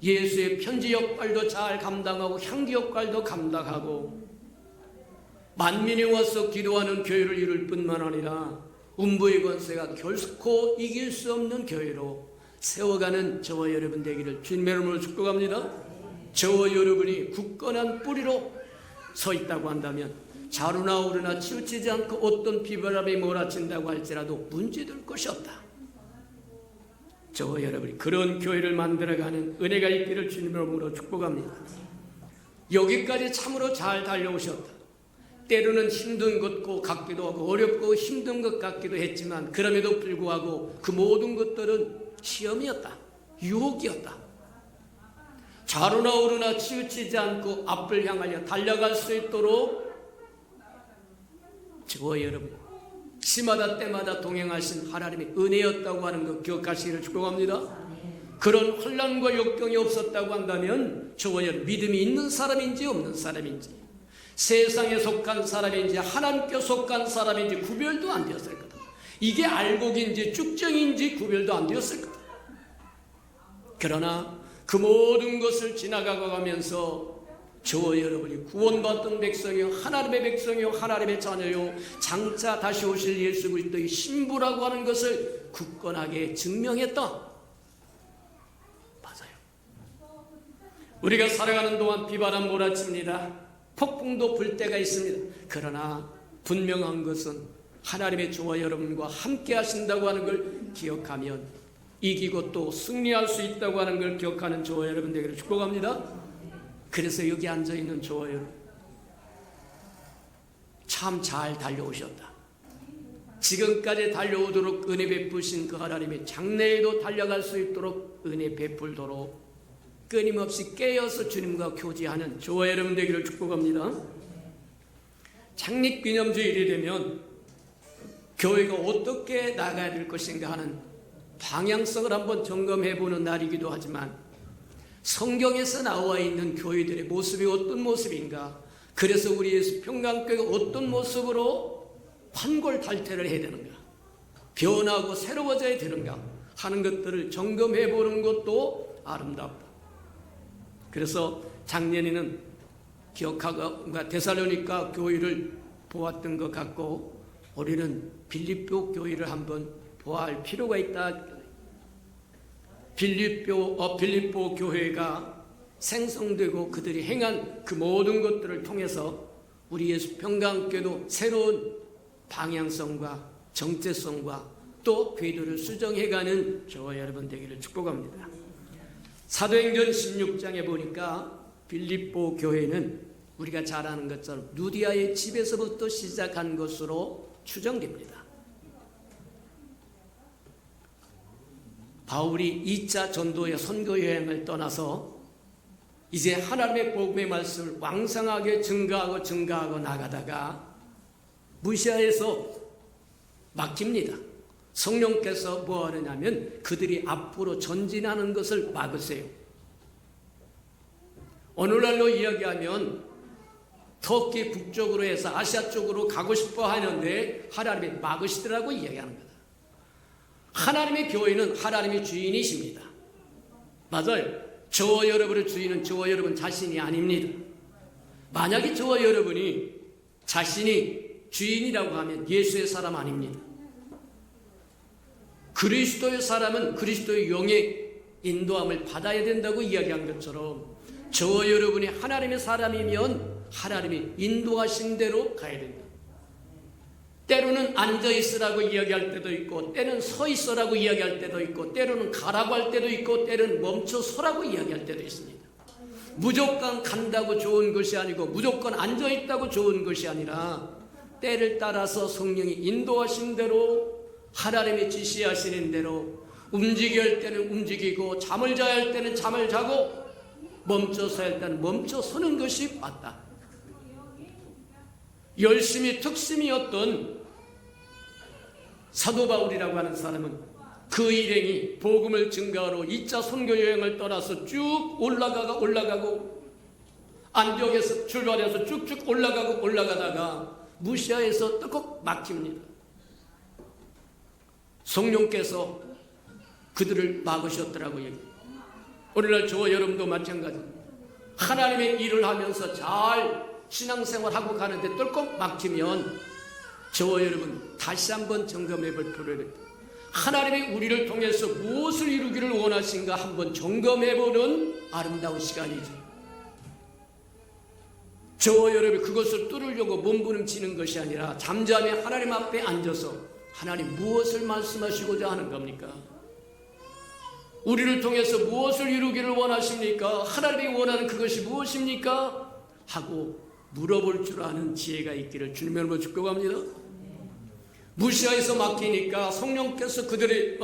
예수의 편지 역할도 잘 감당하고 향기 역할도 감당하고 만민이 와서 기도하는 교회를 이룰 뿐만 아니라 음부의 권세가 결코 이길 수 없는 교회로 세워가는 저와 여러분 되기를 주님의 이름으로 축복합니다. 저와 여러분이 굳건한 뿌리로 서 있다고 한다면 자루나 오르나 치우치지 않고 어떤 비바람이 몰아친다고 할지라도 문제될 것이 없다. 저와 여러분이 그런 교회를 만들어가는 은혜가 있기를 주님의 이름으로 축복합니다. 여기까지 참으로 잘 달려오셨다. 때로는 힘든 것 같기도 하고 어렵고 힘든 것 같기도 했지만 그럼에도 불구하고 그 모든 것들은 시험이었다. 유혹이었다. 자루나 오르나 치우치지 않고 앞을 향하여 달려갈 수 있도록 저와 여러분 시마다 때마다 동행하신 하나님의 은혜였다고 하는 것 기억하시기를 축복합니다. 그런 혼란과 역경이 없었다고 한다면 저와 여러분 믿음이 있는 사람인지 없는 사람인지 세상에 속한 사람인지 하나님께 속한 사람인지 구별도 안 되었을 거다. 이게 알곡인지 쭉정인지 구별도 안 되었을 거다. 그러나 그 모든 것을 지나가고 가면서 저와 여러분이 구원받던 백성이요 하나님의 백성이요 하나님의 자녀요 장차 다시 오실 예수 그리스도의 신부라고 하는 것을 굳건하게 증명했다. 맞아요. 우리가 살아가는 동안 비바람 몰아칩니다. 폭풍도 불 때가 있습니다. 그러나 분명한 것은 하나님의 저와 여러분과 함께 하신다고 하는 걸 기억하면 이기고 또 승리할 수 있다고 하는 걸 기억하는 저와 여러분 되기를 축복합니다. 그래서 여기 앉아있는 저와 여러분 참 잘 달려오셨다. 지금까지 달려오도록 은혜 베푸신 그 하나님의 장래에도 달려갈 수 있도록 은혜 베풀도록 끊임없이 깨어서 주님과 교제하는 저와 여러분 되기를 축복합니다. 창립기념주일이 되면 교회가 어떻게 나가야 될 것인가 하는 방향성을 한번 점검해보는 날이기도 하지만 성경에서 나와 있는 교회들의 모습이 어떤 모습인가, 그래서 우리 예수 평강교회가 어떤 모습으로 환골탈태를 해야 되는가, 변하고 새로워져야 되는가 하는 것들을 점검해보는 것도 아름답다. 그래서 작년에는 기억하고 데살로니가 교회를 보았던 것 같고 우리는 빌립보 교회를 한번 보아할 필요가 있다. 빌립보 교회가 생성되고 그들이 행한 그 모든 것들을 통해서 우리 예수 평강교회도 새로운 방향성과 정체성과 또 궤도를 수정해가는 저와 여러분 되기를 축복합니다. 사도행전 16장에 보니까 빌립보 교회는 우리가 잘 아는 것처럼 누디아의 집에서부터 시작한 것으로 추정됩니다. 바울이 2차 전도의 선교 여행을 떠나서 이제 하나님의 복음의 말씀을 왕성하게 증가하고 나가다가 무시아에서 막힙니다. 성령께서 뭐 하느냐면 그들이 앞으로 전진하는 것을 막으세요. 오늘날로 이야기하면 터키 북쪽으로 해서 아시아 쪽으로 가고 싶어 하는데 하나님이 막으시더라고 이야기하는 거다. 하나님의 교회는 하나님의 주인이십니다. 맞아요. 저와 여러분의 주인은 저와 여러분 자신이 아닙니다. 만약에 저와 여러분이 자신이 주인이라고 하면 예수의 사람 아닙니다. 그리스도의 사람은 그리스도의 영의 인도함을 받아야 된다고 이야기한 것처럼 저와 여러분이 하나님의 사람이면 하나님이 인도하신 대로 가야 된다. 때로는 앉아있으라고 이야기할 때도 있고 때는 서있으라고 이야기할 때도 있고 때로는 가라고 할 때도 있고 때로는 멈춰서라고 이야기할 때도 있습니다. 무조건 간다고 좋은 것이 아니고 무조건 앉아있다고 좋은 것이 아니라 때를 따라서 성령이 인도하신 대로 하나님이 지시하시는 대로 움직여야 할 때는 움직이고 잠을 자야 할 때는 잠을 자고 멈춰서 할 때는 멈춰서는 것이 맞다. 열심히 특심이었던 사도 바울이라고 하는 사람은 그 일행이 복음을 증거하러 2차 선교 여행을 떠나서 쭉 올라가고 안디옥에서 출발해서 쭉쭉 올라가다가 무시아에서 떡꼭 막힙니다. 성령께서 그들을 막으셨더라고요. 오늘날 저와 여러분도 마찬가지입니다. 하나님의 일을 하면서 잘 신앙생활하고 가는데 똘꼭 막히면 저와 여러분 다시 한번 점검해 볼 필요가 있다. 하나님이 우리를 통해서 무엇을 이루기를 원하신가 한번 점검해 보는 아름다운 시간이지. 저와 여러분이 그것을 뚫으려고 몸부림치는 것이 아니라 잠잠히 하나님 앞에 앉아서 하나님 무엇을 말씀하시고자 하는 겁니까? 우리를 통해서 무엇을 이루기를 원하십니까? 하나님이 원하는 그것이 무엇입니까? 하고 물어볼 줄 아는 지혜가 있기를 주님의 이름으로 축복합니다. 무시하에서 맡기니까 성령께서 그들의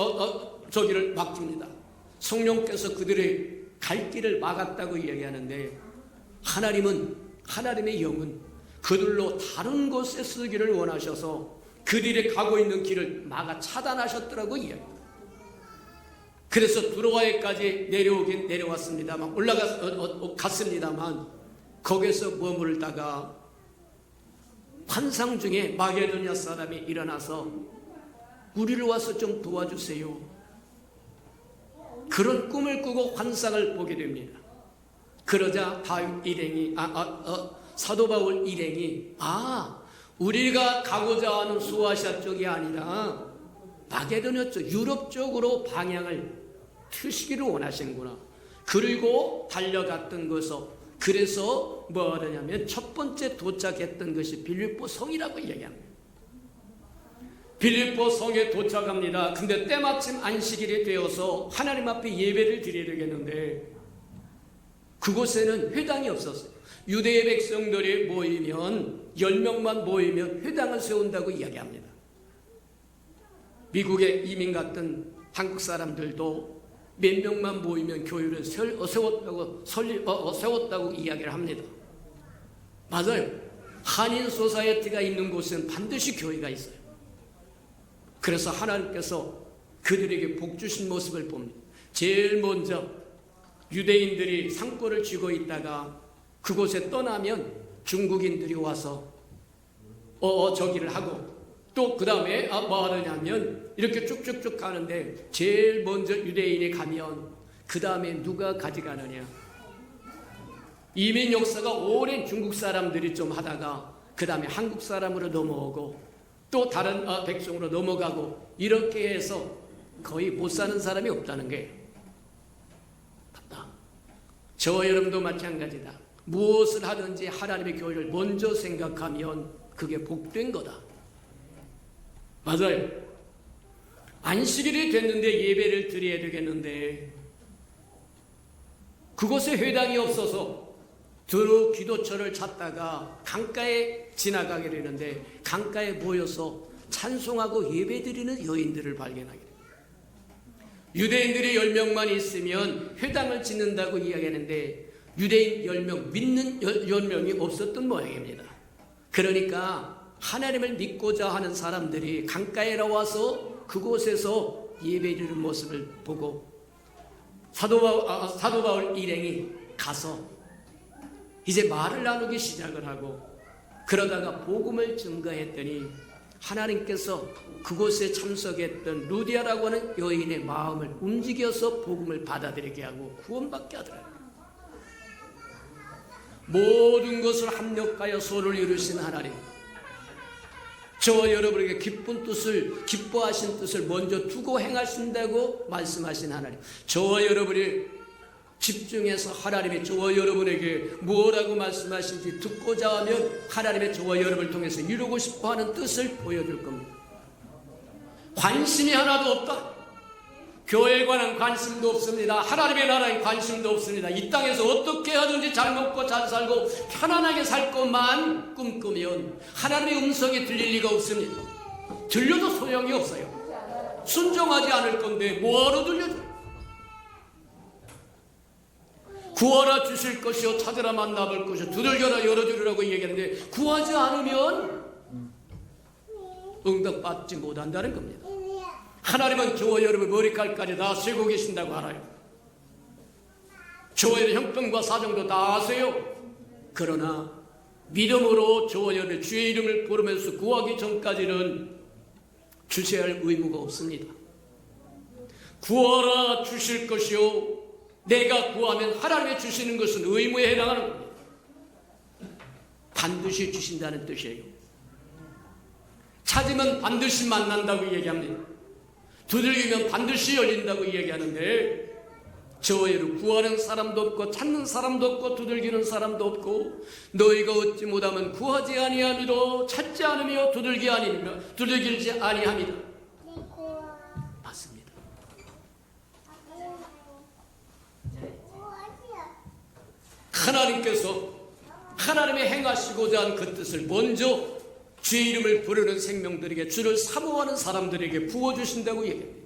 저기를 맡깁니다. 성령께서 그들의 갈 길을 막았다고 이야기하는데 하나님의 영은 그들로 다른 곳에 쓰기를 원하셔서 그들이 가고 있는 길을 막아 차단하셨더라고 이야기합니다. 그래서 두로아에까지 내려오긴 내려왔습니다만 갔습니다만 거기서 머물다가 환상 중에 마게도냐 사람이 일어나서 우리를 와서 좀 도와주세요. 그런 꿈을 꾸고 환상을 보게 됩니다. 그러자 사도 바울 일행이 우리가 가고자 하는 소아시아 쪽이 아니라 마게도냐 쪽 유럽 쪽으로 방향을 트시기를 원하시는구나. 그리고 달려갔던 것을 그래서 뭐 하냐면 첫 번째 도착했던 것이 빌립보 성이라고 이야기합니다. 빌립보 성에 도착합니다. 근데 때마침 안식일이 되어서 하나님 앞에 예배를 드려야 되겠는데 그곳에는 회당이 없었어요. 유대의 백성들이 모이면 10명만 모이면 회당을 세운다고 이야기합니다. 미국에 이민 갔던 한국 사람들도 몇 명만 모이면 교회를 세웠다고 이야기를 합니다. 맞아요. 한인 소사이어티가 있는 곳은 반드시 교회가 있어요. 그래서 하나님께서 그들에게 복 주신 모습을 봅니다. 제일 먼저 유대인들이 상권을 쥐고 있다가 그곳에 떠나면 중국인들이 와서 저기를 하고 또 그 다음에 뭐 하느냐면 이렇게 쭉쭉쭉 가는데 제일 먼저 유대인이 가면 그 다음에 누가 가져가느냐. 이민 역사가 오랜 중국 사람들이 좀 하다가 그 다음에 한국 사람으로 넘어오고 또 다른 백성으로 넘어가고 이렇게 해서 거의 못 사는 사람이 없다는 게 답다. 저와 여러분도 마찬가지다. 무엇을 하든지 하나님의 교회를 먼저 생각하면 그게 복된 거다. 맞아요. 안식일이 됐는데 예배를 드려야 되겠는데 그곳에 회당이 없어서 두루 기도처를 찾다가 강가에 지나가게 되는데 강가에 모여서 찬송하고 예배 드리는 여인들을 발견하게 됩니다. 유대인들이 10명만 있으면 회당을 짓는다고 이야기하는데 유대인 10명, 믿는 10명이 없었던 모양입니다. 그러니까 하나님을 믿고자 하는 사람들이 강가에 나와서 그곳에서 예배드리는 모습을 보고 사도 바울 일행이 가서 이제 말을 나누기 시작을 하고 그러다가 복음을 증거했더니 하나님께서 그곳에 참석했던 루디아라고 하는 여인의 마음을 움직여서 복음을 받아들이게 하고 구원받게 하더라고요. 모든 것을 합력하여 소를 이루신 하나님, 저와 여러분에게 기쁜 뜻을, 기뻐하신 뜻을 먼저 두고 행하신다고 말씀하신 하나님, 저와 여러분이 집중해서 하나님의 저와 여러분에게 뭐라고 말씀하신지 듣고자 하면 하나님의 저와 여러분을 통해서 이루고 싶어하는 뜻을 보여줄 겁니다. 관심이 하나도 없다. 교회에 관한 관심도 없습니다. 하나님의 나라에 관심도 없습니다. 이 땅에서 어떻게 하든지 잘 먹고 잘 살고 편안하게 살 것만 꿈꾸면 하나님의 음성이 들릴 리가 없습니다. 들려도 소용이 없어요. 순종하지 않을 건데 뭐하러 들려줘요? 구하라 주실 것이요 찾으라 만나볼 것이요 두들겨라 열어주리라고 얘기하는데 구하지 않으면 응답받지 못한다는 겁니다. 하나님은 저와 여러분 머리칼까지 다 세고 계신다고 알아요. 저와 여러분 형편과 사정도 다 아세요. 그러나 믿음으로 저와 여러분 주의 이름을 부르면서 구하기 전까지는 주셔야 할 의무가 없습니다. 구하라 주실 것이요 내가 구하면 하나님이 주시는 것은 의무에 해당하는 겁니다. 반드시 주신다는 뜻이에요. 찾으면 반드시 만난다고 얘기합니다. 두들기면 반드시 열린다고 얘기하는데 저희를 구하는 사람도 없고 찾는 사람도 없고 두들기는 사람도 없고 너희가 얻지 못하면 구하지 아니하미로 찾지 않으며 두들기지 아니함이다. 맞습니다. 하나님께서 하나님의 행하시고자 한 그 뜻을 먼저 주의 이름을 부르는 생명들에게, 주를 사모하는 사람들에게 부어주신다고 얘기합니다.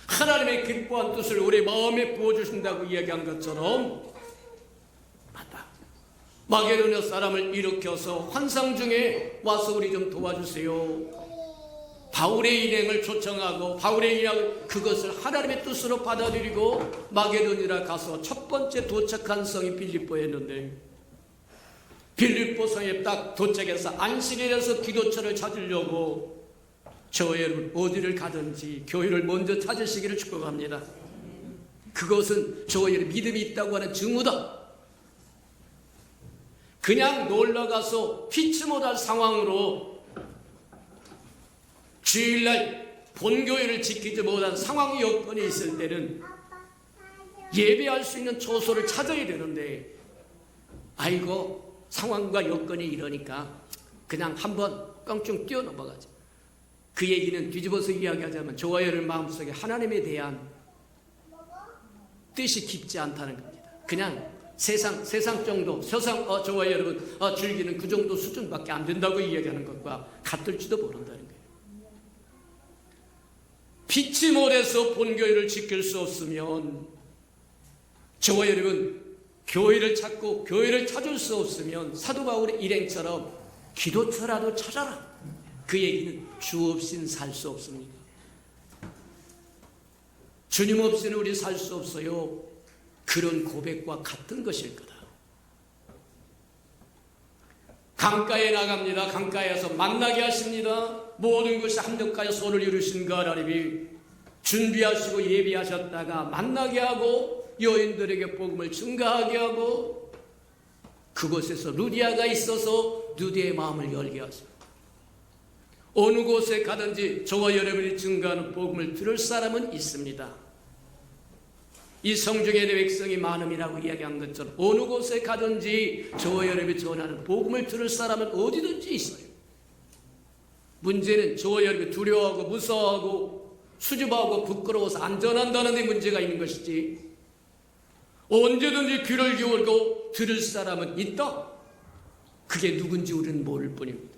하나님의 기뻐한 뜻을 우리 마음에 부어주신다고 이야기한 것처럼 맞다. 마게도냐 사람을 일으켜서 환상 중에 와서 우리 좀 도와주세요. 바울의 일행을 초청하고 바울의 일행 그것을 하나님의 뜻으로 받아들이고 마게도니라 가서 첫 번째 도착한 성이 빌립보였는데 빌립보 성에 딱 도착해서 안식일에서 기도처를 찾으려고 저 여러분 어디를 가든지 교회를 먼저 찾으시기를 축복합니다. 그것은 저 여러분 믿음이 있다고 하는 증거다. 그냥 놀러가서 피치 못할 상황으로 주일날 본교회를 지키지 못한 상황 여건이 있을 때는 예배할 수 있는 처소를 찾아야 되는데 아이고 상황과 여건이 이러니까 그냥 한번 껑충 뛰어넘어가죠. 그 얘기는 뒤집어서 이야기하자면 저와 여러분 마음속에 하나님에 대한 뜻이 깊지 않다는 겁니다. 그냥 세상 정도 저와 여러분 즐기는 그 정도 수준밖에 안 된다고 이야기하는 것과 같을지도 모른다는 거예요. 빛이 몰에서 본교회를 지킬 수 없으면 저와 여러분 교회를 찾고 교회를 찾을 수 없으면 사도 바울의 일행처럼 기도처라도 찾아라. 그 얘기는 주 없이는 살 수 없습니다. 주님 없이는 우리 살 수 없어요. 그런 고백과 같은 것일 거다. 강가에 나갑니다. 강가에서 만나게 하십니다. 모든 것이 합력하여 손을 이루신가 하나님이 준비하시고 예비하셨다가 만나게 하고 여인들에게 복음을 증가하게 하고 그곳에서 루디아가 있어서 루디아의 마음을 열게 하십니다. 어느 곳에 가든지 저와 여러분이 증가하는 복음을 들을 사람은 있습니다. 이 성중의 백성이 많음이라고 이야기한 것처럼 어느 곳에 가든지 저와 여러분이 전하는 복음을 들을 사람은 어디든지 있어요. 문제는 저와 여러분이 두려워하고 무서워하고 수줍어하고 부끄러워서 안 전한다는 데 문제가 있는 것이지 언제든지 귀를 기울이고 들을 사람은 있다. 그게 누군지 우리는 모를 뿐입니다.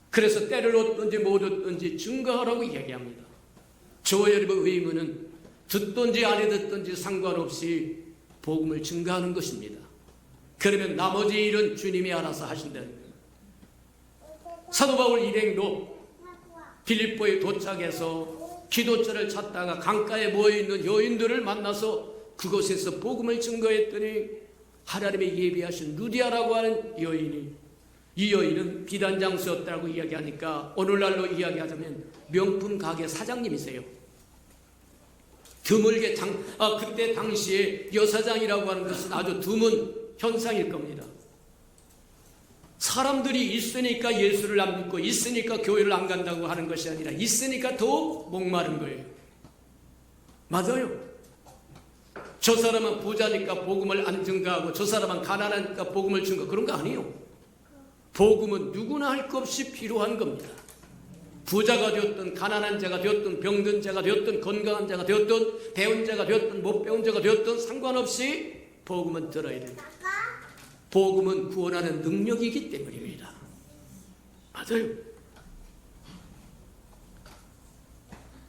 그래서 때를 얻든지 못 얻든지 증거하라고 이야기합니다. 저와 여러분의 의무는 듣든지 안 듣든지 상관없이 복음을 증거하는 것입니다. 그러면 나머지 일은 주님이 알아서 하신다는 거예요. 사도 바울 일행도 빌립보에 도착해서 기도처를 찾다가 강가에 모여있는 여인들을 만나서 그곳에서 복음을 증거했더니 하나님의 예비하신 루디아라고 하는 여인이 이 여인은 비단장수였다고 이야기하니까 오늘날로 이야기하자면 명품 가게 사장님이세요. 드물게 그때 당시에 여사장이라고 하는 것은 아주 드문 현상일 겁니다. 사람들이 있으니까 예수를 안 믿고 있으니까 교회를 안 간다고 하는 것이 아니라 있으니까 더 목마른 거예요. 맞아요. 저 사람은 부자니까 복음을 안 증거하고 저 사람은 가난하니까 복음을 증거 그런 거 아니에요. 복음은 누구나 할 것 없이 필요한 겁니다. 부자가 되었든 가난한 자가 되었든 병든 자가 되었든 건강한 자가 되었든 배운 자가 되었든 못 배운 자가 되었든 상관없이 복음은 들어야 됩니다. 복음은 구원하는 능력이기 때문입니다. 맞아요.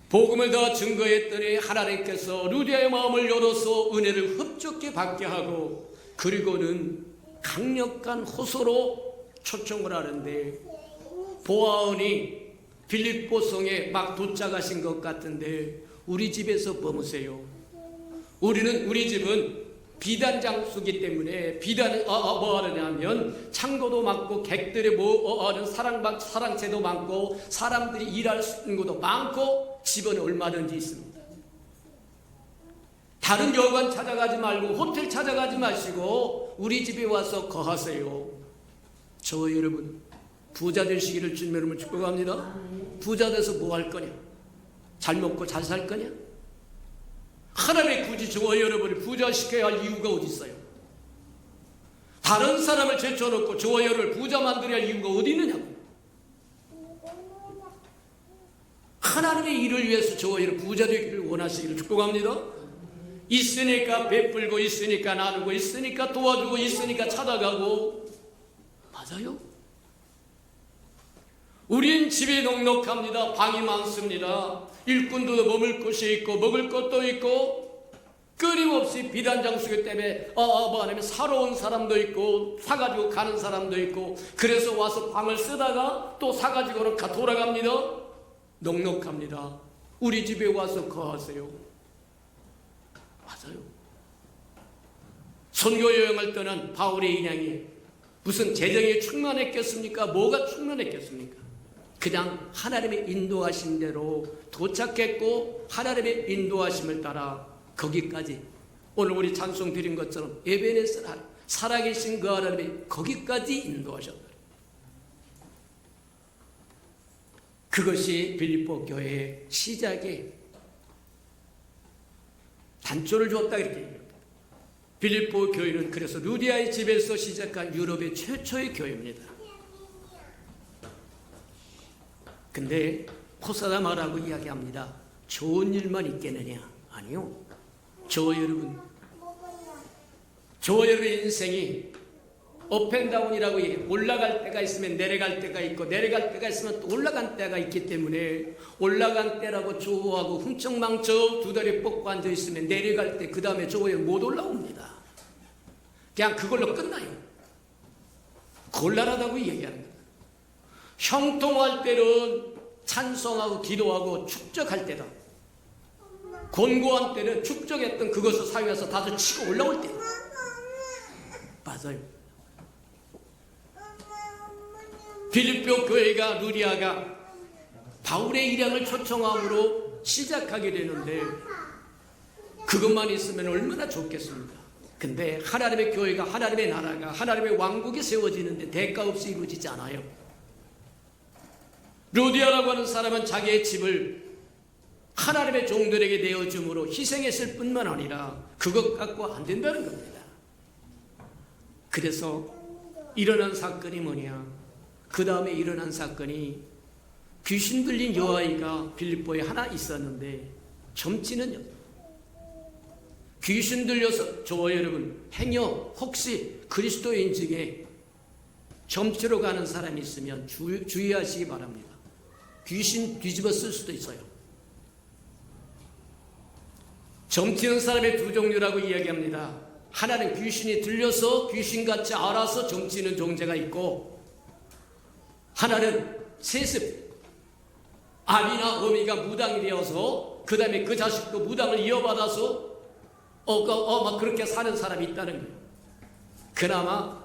복음을 다 증거했더니 하나님께서 루디아의 마음을 열어서 은혜를 흡족히 받게 하고 그리고는 강력한 호소로 초청을 하는데 보아하니 빌립보 성에 막 도착하신 것 같은데 우리 집에서 머무세요. 우리 집은 비단장수기 때문에 뭐 하느냐면 창고도 많고 객들의 사랑채도 많고 사람들이 일할 수 있는 것도 많고 집은 얼마든지 있습니다. 다른 여관 찾아가지 말고 호텔 찾아가지 마시고 우리 집에 와서 거하세요. 저 여러분 부자 되시기를 주님 이름으로 축복합니다. 부자 돼서 뭐 할 거냐? 잘 먹고 잘 살 거냐? 하나님이 굳이 저와 여러분을 부자시켜야 할 이유가 어디 있어요? 다른 사람을 제쳐놓고 저와 여러분을 부자 만들어야 할 이유가 어디 있느냐고. 하나님의 일을 위해서 저와 여러분 부자 되기를 원하시기를 축복합니다. 있으니까 베풀고 있으니까 나누고 있으니까 도와주고 있으니까 찾아가고. 맞아요. 우린 집이 넉넉합니다. 방이 많습니다. 일꾼도 머물 곳이 있고 먹을 것도 있고 끊임없이 비단장수기 때문에 뭐하냐면 사러 온 사람도 있고 사가지고 가는 사람도 있고 그래서 와서 방을 쓰다가 또 사가지고는 돌아갑니다. 넉넉합니다. 우리 집에 와서 거하세요. 맞아요. 선교 여행을 떠난 바울의 인양이 무슨 재정이 충만했겠습니까? 뭐가 충만했겠습니까? 그냥 하나님의 인도하신 대로 도착했고 하나님의 인도하심을 따라 거기까지 오늘 우리 찬송 드린 것처럼 에베네스 살아계신 그 하나님이 거기까지 인도하셨다. 그것이 빌립보 교회의 시작에 단초를 주었다 이렇게 얘기합니다. 빌립보 교회는 그래서 루디아의 집에서 시작한 유럽의 최초의 교회입니다. 근데 포사다마라고 이야기합니다. 좋은 일만 있겠느냐? 아니요. 저와 여러분의 인생이 업앤다운이라고 얘기해요. 올라갈 때가 있으면 내려갈 때가 있고 내려갈 때가 있으면 또 올라간 때가 있기 때문에 올라간 때라고 좋아하고 흥청망청 두 다리 뻗고 앉아있으면 내려갈 때 그 다음에 저와 못 올라옵니다. 그냥 그걸로 끝나요. 곤란하다고 얘기하는 거예요. 형통할 때는 찬송하고 기도하고 축적할 때다. 곤고한 때는 축적했던 그것을 사용해서 다시 치고 올라올 때. 맞아요. 빌립보 교회가 루디아가 바울의 일양을 초청함으로 시작하게 되는데 그것만 있으면 얼마나 좋겠습니까? 근데 하나님의 교회가 하나님의 나라가 하나님의 왕국이 세워지는데 대가 없이 이루어지지 않아요. 루디아라고 하는 사람은 자기의 집을 하나님의 종들에게 내어줌으로 희생했을 뿐만 아니라 그것 갖고 안 된다는 겁니다. 그래서 일어난 사건이 뭐냐? 그 다음에 일어난 사건이 귀신 들린 여아이가 빌립보에 하나 있었는데 점치는요. 귀신 들려서 저와 여러분 행여 혹시 그리스도인 중에 점치러 가는 사람이 있으면 주의하시기 바랍니다. 귀신 뒤집어 쓸 수도 있어요. 점치는 사람의 두 종류라고 이야기합니다. 하나는 귀신이 들려서 귀신같이 알아서 점치는 존재가 있고 하나는 세습 아비나 어미가 무당이 되어서 그 다음에 그 자식도 무당을 이어받아서 막 그렇게 사는 사람이 있다는 거예요. 그나마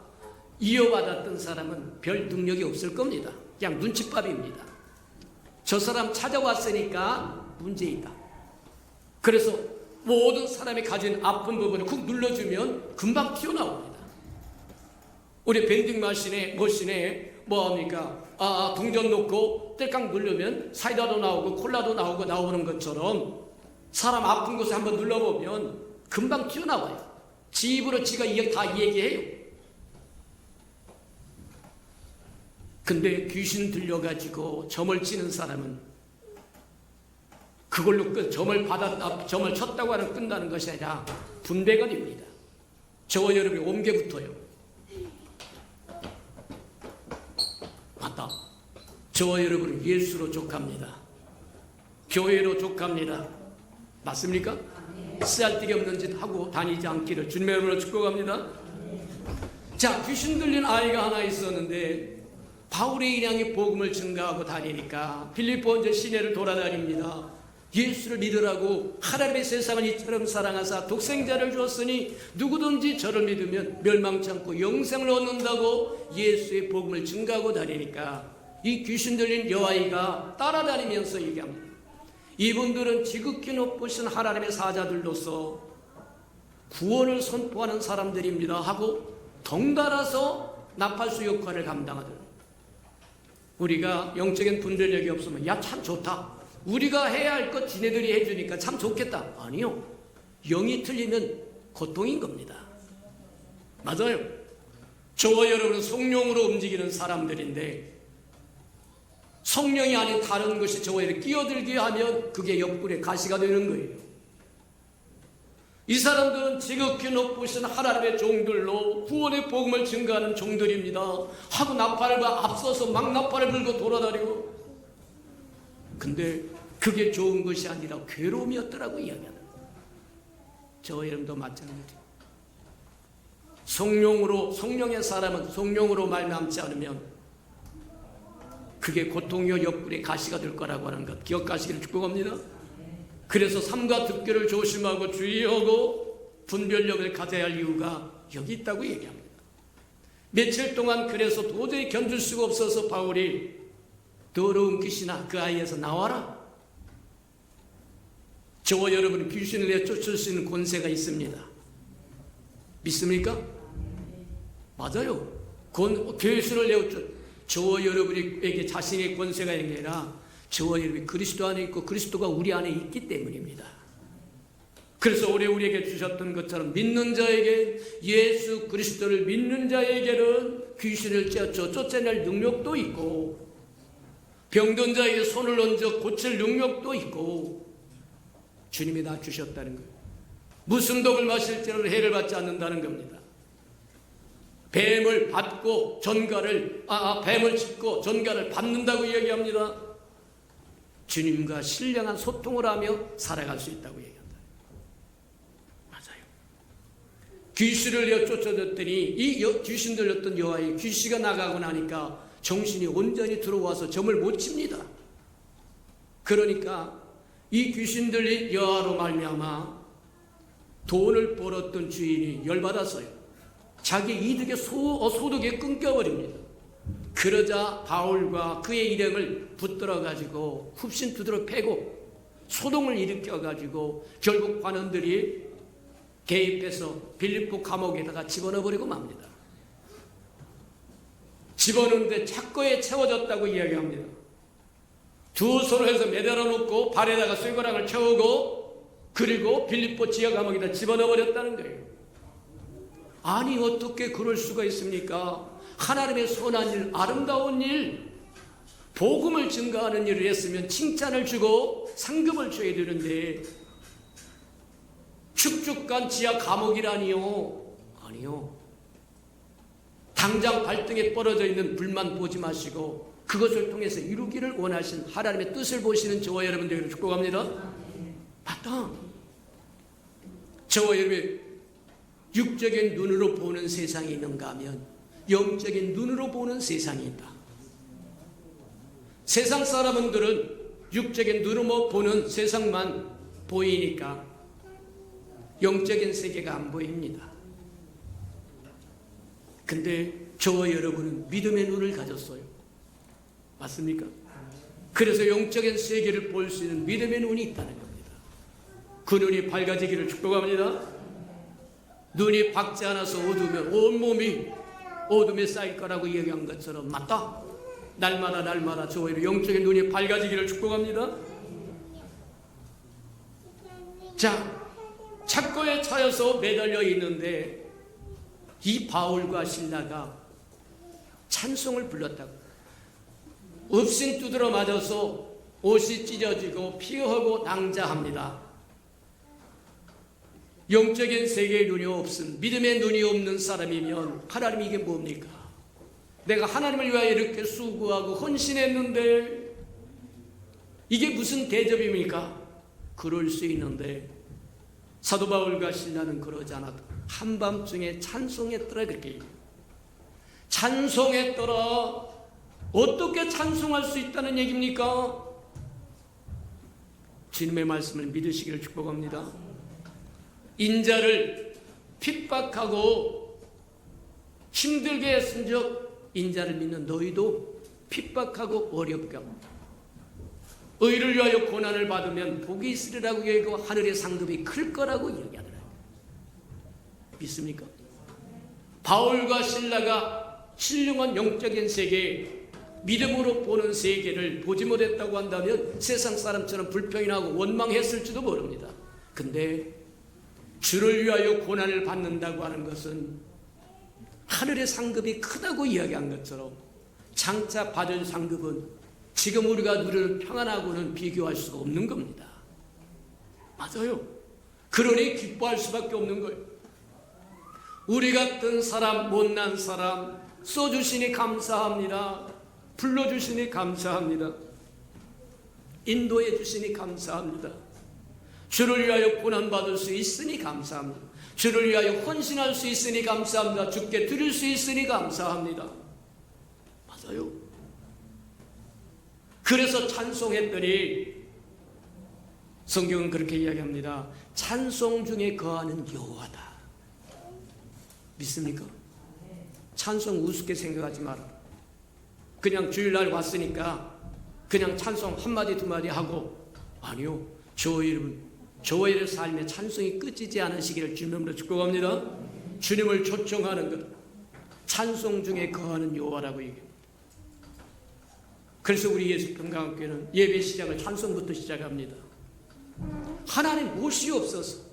이어받았던 사람은 별 능력이 없을 겁니다. 그냥 눈칫밥입니다. 저 사람 찾아왔으니까 문제 있다. 그래서 모든 사람이 가진 아픈 부분을 쿡 눌러주면 금방 튀어나옵니다. 우리 밴딩 머신에 뭐합니까? 동전 놓고 뗄깍 누르면 사이다도 나오고 콜라도 나오고 나오는 것처럼 사람 아픈 곳에 한번 눌러보면 금방 튀어나와요. 지 입으로 지가 다 얘기해요. 근데 귀신 들려가지고 점을 치는 사람은 그걸로 점을 쳤다고 하는 끝나는 것이 아니라 분배가 됩니다. 저와 여러분이 옮겨 붙어요. 맞다. 저와 여러분은 예수로 족합니다. 교회로 족합니다. 맞습니까? 쓰잘데기 없는 짓 하고 다니지 않기를 주님의 이름으로 축복합니다. 자, 귀신 들린 아이가 하나 있었는데 바울의 일양이 복음을 증가하고 다니니까 빌립보 이제 시내를 돌아다닙니다. 예수를 믿으라고 하나님의 세상을 이처럼 사랑하사 독생자를 주었으니 누구든지 저를 믿으면 멸망치 않고 영생을 얻는다고 예수의 복음을 증가하고 다니니까 이 귀신 들린 여아이가 따라다니면서 얘기합니다. 이분들은 지극히 높으신 하나님의 사자들로서 구원을 선포하는 사람들입니다 하고 덩달아서 나팔수 역할을 감당하더라. 우리가 영적인 분별력이 없으면 야 참 좋다, 우리가 해야 할 것 지네들이 해주니까 참 좋겠다. 아니요, 영이 틀리면 고통인 겁니다. 맞아요. 저와 여러분은 성령으로 움직이는 사람들인데 성령이 아닌 다른 것이 저와 여러분 끼어들게 하면 그게 옆구리에 가시가 되는 거예요. 이 사람들은 지극히 높으신 하나님의 종들로 구원의 복음을 증거하는 종들입니다 하고 나팔을 앞서서 막 나팔을 불고 돌아다니고, 근데 그게 좋은 것이 아니라 괴로움이었더라고 이야기하는 거예요. 저와 여러분도 마찬가지예요. 성령의 사람은 성령으로 말미암지 않으면 그게 고통이요 옆구리에 가시가 될 거라고 하는 것 기억하시기를 축복합니다. 그래서 삶과 득교를 조심하고 주의하고 분별력을 가져야 할 이유가 여기 있다고 얘기합니다. 며칠 동안 그래서 도저히 견딜 수가 없어서 바울이 더러운 귀신아 그 아이에서 나와라. 저와 여러분은 귀신을 내쫓을 수 있는 권세가 있습니다. 믿습니까? 맞아요. 귀신을 내쫓 저와 여러분에게 자신의 권세가 있는 게 아니라 저와 여러분이 그리스도 안에 있고 그리스도가 우리 안에 있기 때문입니다. 그래서 우리에게 주셨던 것처럼 믿는 자에게, 예수 그리스도를 믿는 자에게는 귀신을 쫓아낼 능력도 있고 병든 자에게 손을 얹어 고칠 능력도 있고 주님이 다 주셨다는 거예요. 무슨 독을 마실지라도 해를 받지 않는다는 겁니다. 뱀을 짚고 전갈을 받는다고 이야기합니다. 주님과 신령한 소통을 하며 살아갈 수 있다고 얘기한다. 맞아요. 귀신을 내어 쫓아졌더니 이 귀신 들렸던 여아의 귀신이 나가고 나니까 정신이 온전히 들어와서 점을 못 칩니다. 그러니까 이 귀신 들린 여아로 말미암아 돈을 벌었던 주인이 열받았어요. 자기 이득의 소득에 끊겨버립니다. 그러자 바울과 그의 일행을 붙들어가지고 굽신 두드러 패고 소동을 일으켜가지고 결국 관원들이 개입해서 빌립보 감옥에다가 집어넣어버리고 맙니다. 집어넣는데 착고에 채워졌다고 이야기합니다. 두 손을 해서 매달아 놓고 발에다가 쇠고랑을 채우고 그리고 빌립보 지하 감옥에다 집어넣어버렸다는 거예요. 아니 어떻게 그럴 수가 있습니까? 하나님의 선한 일, 아름다운 일, 복음을 증거하는 일을 했으면 칭찬을 주고 상급을 줘야 되는데 축축한 지하 감옥이라니요? 아니요. 당장 발등에 뻗어져 있는 불만 보지 마시고 그것을 통해서 이루기를 원하신 하나님의 뜻을 보시는 저와 여러분들에게 축복합니다. 맞다. 저와 여러분이 육적인 눈으로 보는 세상이 있는가 하면 영적인 눈으로 보는 세상이 있다. 세상 사람들은 육적인 눈으로 보는 세상만 보이니까 영적인 세계가 안 보입니다. 근데 저와 여러분은 믿음의 눈을 가졌어요. 맞습니까? 그래서 영적인 세계를 볼 수 있는 믿음의 눈이 있다는 겁니다. 그 눈이 밝아지기를 축복합니다. 눈이 밝지 않아서 어두우면 온몸이 어둠에 쌓일 거라고 얘기한 것처럼 맞다. 날마다 저와 영적인 눈이 밝아지기를 축복합니다. 자, 착고에 차여서 매달려 있는데 이 바울과 실라가 찬송을 불렀다고. 읍신 두드러 맞아서 옷이 찢어지고 피하고 낭자합니다. 영적인 세계의 눈이 없음, 믿음의 눈이 없는 사람이면 하나님 이게 뭡니까? 내가 하나님을 위하여 이렇게 수고하고 헌신했는데 이게 무슨 대접입니까? 그럴 수 있는데 사도 바울과 실라는 그러지 않았다. 한밤중에 찬송했더라 그렇게 얘기해요. 찬송했더라. 어떻게 찬송할 수 있다는 얘기입니까? 주님의 말씀을 믿으시기를 축복합니다. 인자를 핍박하고 힘들게 했은즉 인자를 믿는 너희도 핍박하고 어렵게 합니다. 의를 위하여 고난을 받으면 복이 있으리라고 얘기하고 하늘의 상급이 클 거라고 이야기하더라고요. 믿습니까? 바울과 실라가 신령한 영적인 세계, 믿음으로 보는 세계를 보지 못했다고 한다면 세상 사람처럼 불평이나고 원망했을지도 모릅니다. 근데 주를 위하여 고난을 받는다고 하는 것은 하늘의 상급이 크다고 이야기한 것처럼 장차 받을 상급은 지금 우리가 누리는 평안하고는 비교할 수가 없는 겁니다. 맞아요. 그러니 기뻐할 수밖에 없는 거예요. 우리 같은 사람, 못난 사람 써주시니 감사합니다. 불러주시니 감사합니다. 인도해 주시니 감사합니다. 주를 위하여 고난받을 수 있으니 감사합니다. 주를 위하여 헌신할 수 있으니 감사합니다. 주께 드릴 수 있으니 감사합니다. 맞아요. 그래서 찬송했더니 성경은 그렇게 이야기합니다. 찬송 중에 거하는 여호와다. 믿습니까? 찬송 우습게 생각하지 마라. 그냥 주일날 왔으니까 그냥 찬송 한마디 두마디 하고, 아니요, 저의 삶의 찬송이 끝이지 않으시기를 주님으로 축복합니다. 주님을 초청하는 것, 찬송 중에 거하는 여호와라고 얘기합니다. 그래서 우리 예수평강교회는 예배 시작을 찬송부터 시작합니다. 하나님 무엇이옵소서.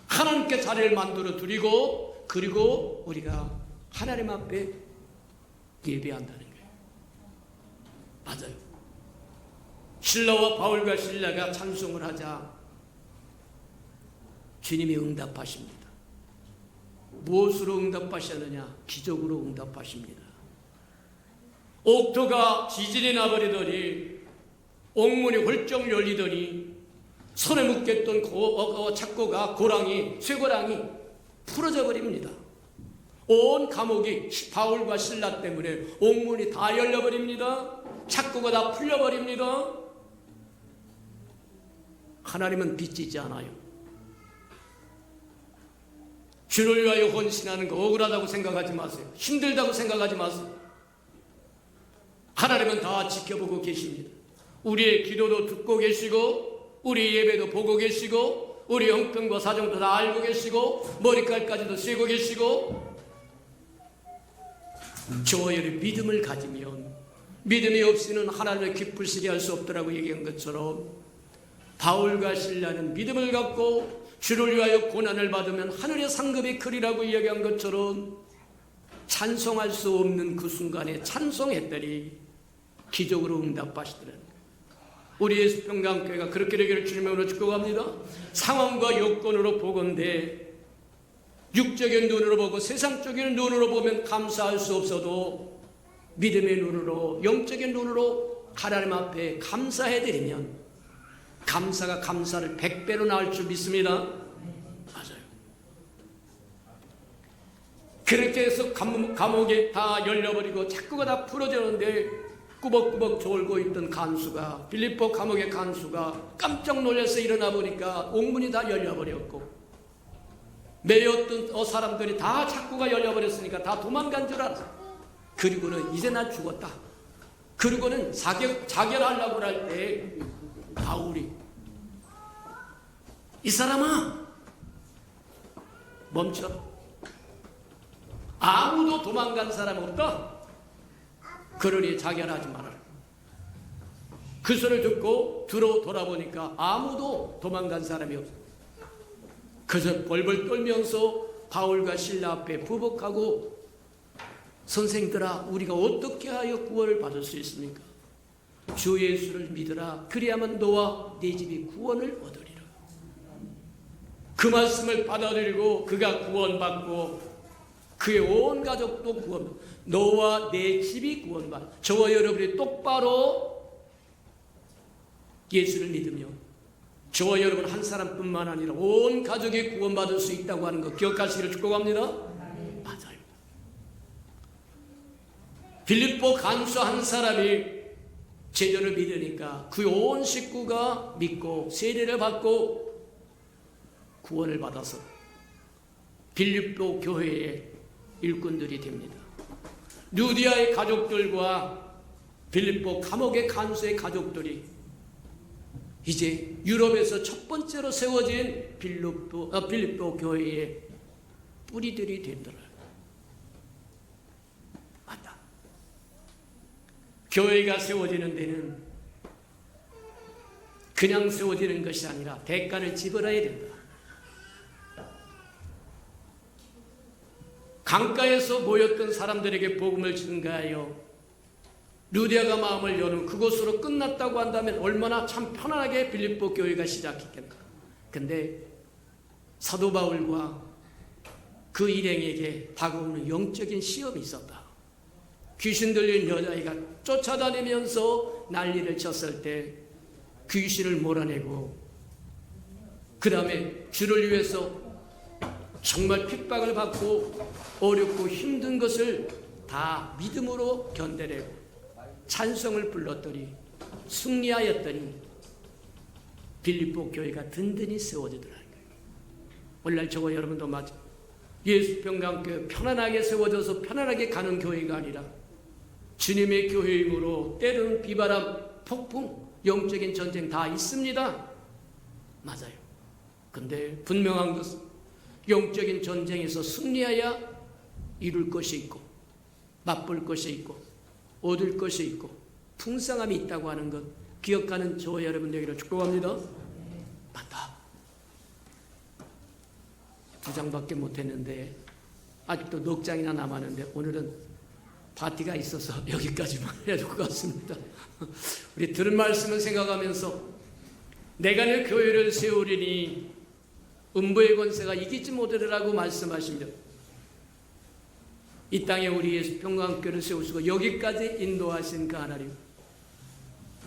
하나님께 자리를 만들어 드리고, 그리고 우리가 하나님 앞에 예배한다는 거예요. 맞아요. 실라와 바울과 실라가 찬송을 하자 주님이 응답하십니다. 무엇으로 응답하셨느냐? 기적으로 응답하십니다. 옥토가 지진이 나버리더니 옥문이 훌쩍 열리더니 손에 묶였던 착고가 쇠고랑이 풀어져 버립니다. 온 감옥이 바울과 실라 때문에 옥문이 다 열려버립니다. 착고가 다 풀려버립니다. 하나님은 빚지지 않아요. 주를 위하여 헌신하는 거 억울하다고 생각하지 마세요. 힘들다고 생각하지 마세요. 하나님은 다 지켜보고 계십니다. 우리의 기도도 듣고 계시고, 우리 예배도 보고 계시고, 우리 형편과 사정도 다 알고 계시고, 머리칼까지도 세고 계시고, 저와 여러분이 믿음을 가지면 믿음이 없이는 하나님을 기쁘시게 할 수 없더라고 얘기한 것처럼, 바울과 실라는 믿음을 갖고 주를 위하여 고난을 받으면 하늘의 상급이 크리라고 이야기한 것처럼 찬송할 수 없는 그 순간에 찬송했더니 기적으로 응답하시더라는 거예요. 우리 예수평강교회가 그렇게 되기를 주님으로 축복합니다. 상황과 여건으로 보건대 육적인 눈으로 보고 세상적인 눈으로 보면 감사할 수 없어도 믿음의 눈으로, 영적인 눈으로 하나님 앞에 감사해드리면 감사가 감사를 100배로 낳을 줄 믿습니다. 맞아요. 그렇게 해서 감옥이 다 열려버리고 착고가 다 풀어졌는데 꾸벅꾸벅 졸고 있던 간수가, 빌립보 감옥의 간수가 깜짝 놀라서 일어나 보니까 옥문이 다 열려버렸고, 매였던 사람들이 다 착고가 열려버렸으니까 다 도망간 줄 알았어. 그리고는 이제 나 죽었다. 그리고는 자결하려고 할 때 바울이, 이 사람아 멈춰. 아무도 도망간 사람 없다. 그러니 자결하지 말아라. 그 소리를 듣고 돌아보니까 아무도 도망간 사람이 없어. 그래서 벌벌 떨면서 바울과 실라 앞에 부복하고, 선생들아, 우리가 어떻게 하여 구원을 받을 수 있습니까? 주 예수를 믿으라. 그리하면 너와 네 집이 구원을 얻으리라. 그 말씀을 받아들이고 그가 구원받고 그의 온 가족도 구원받고 너와 내 집이 구원받고, 저와 여러분이 똑바로 예수를 믿으며 저와 여러분 한 사람뿐만 아니라 온 가족이 구원받을 수 있다고 하는 거 기억하시기를 축복합니다. 맞아요. 빌립보 간수 한 사람이 제자를 믿으니까 그 온 식구가 믿고 세례를 받고 구원을 받아서 빌립보 교회의 일꾼들이 됩니다. 루디아의 가족들과 빌립보 감옥의 간수의 가족들이 이제 유럽에서 첫 번째로 세워진 빌립보 교회의 뿌리들이 되더라. 맞다. 교회가 세워지는 데는 그냥 세워지는 것이 아니라 대가를 지불해야 된다. 강가에서 모였던 사람들에게 복음을 증가하여 루디아가 마음을 여는 그곳으로 끝났다고 한다면 얼마나 참 편안하게 빌립보 교회가 시작했겠나. 근데 사도 바울과 그 일행에게 다가오는 영적인 시험이 있었다. 귀신 들린 여자아이가 쫓아다니면서 난리를 쳤을 때 귀신을 몰아내고 그 다음에 주를 위해서 정말 핍박을 받고 어렵고 힘든 것을 다 믿음으로 견뎌내고 찬송을 불렀더니 승리하였더니 빌립보 교회가 든든히 세워지더라는 거예요. 오늘날 저와 여러분도 마찬 예수 평강교회 편안하게 세워져서 편안하게 가는 교회가 아니라 주님의 교회이므로 때로는 비바람, 폭풍, 영적인 전쟁 다 있습니다. 맞아요. 근데 분명한 것은 영적인 전쟁에서 승리해야 이룰 것이 있고 맛볼 것이 있고 얻을 것이 있고 풍성함이 있다고 하는 것 기억하는 저와 여러분들에게 축복합니다. 맞다. 2장밖에 못했는데 아직도 넉 장이나 남았는데 오늘은 파티가 있어서 여기까지만 해야 될 것 같습니다. 우리 들은 말씀을 생각하면서 내가 내 교회를 세우리니 음부의 권세가 이기지 못하리라고 말씀하시며 이 땅에 우리 예수 평강교회를 세우시고 여기까지 인도하신 그 하나님,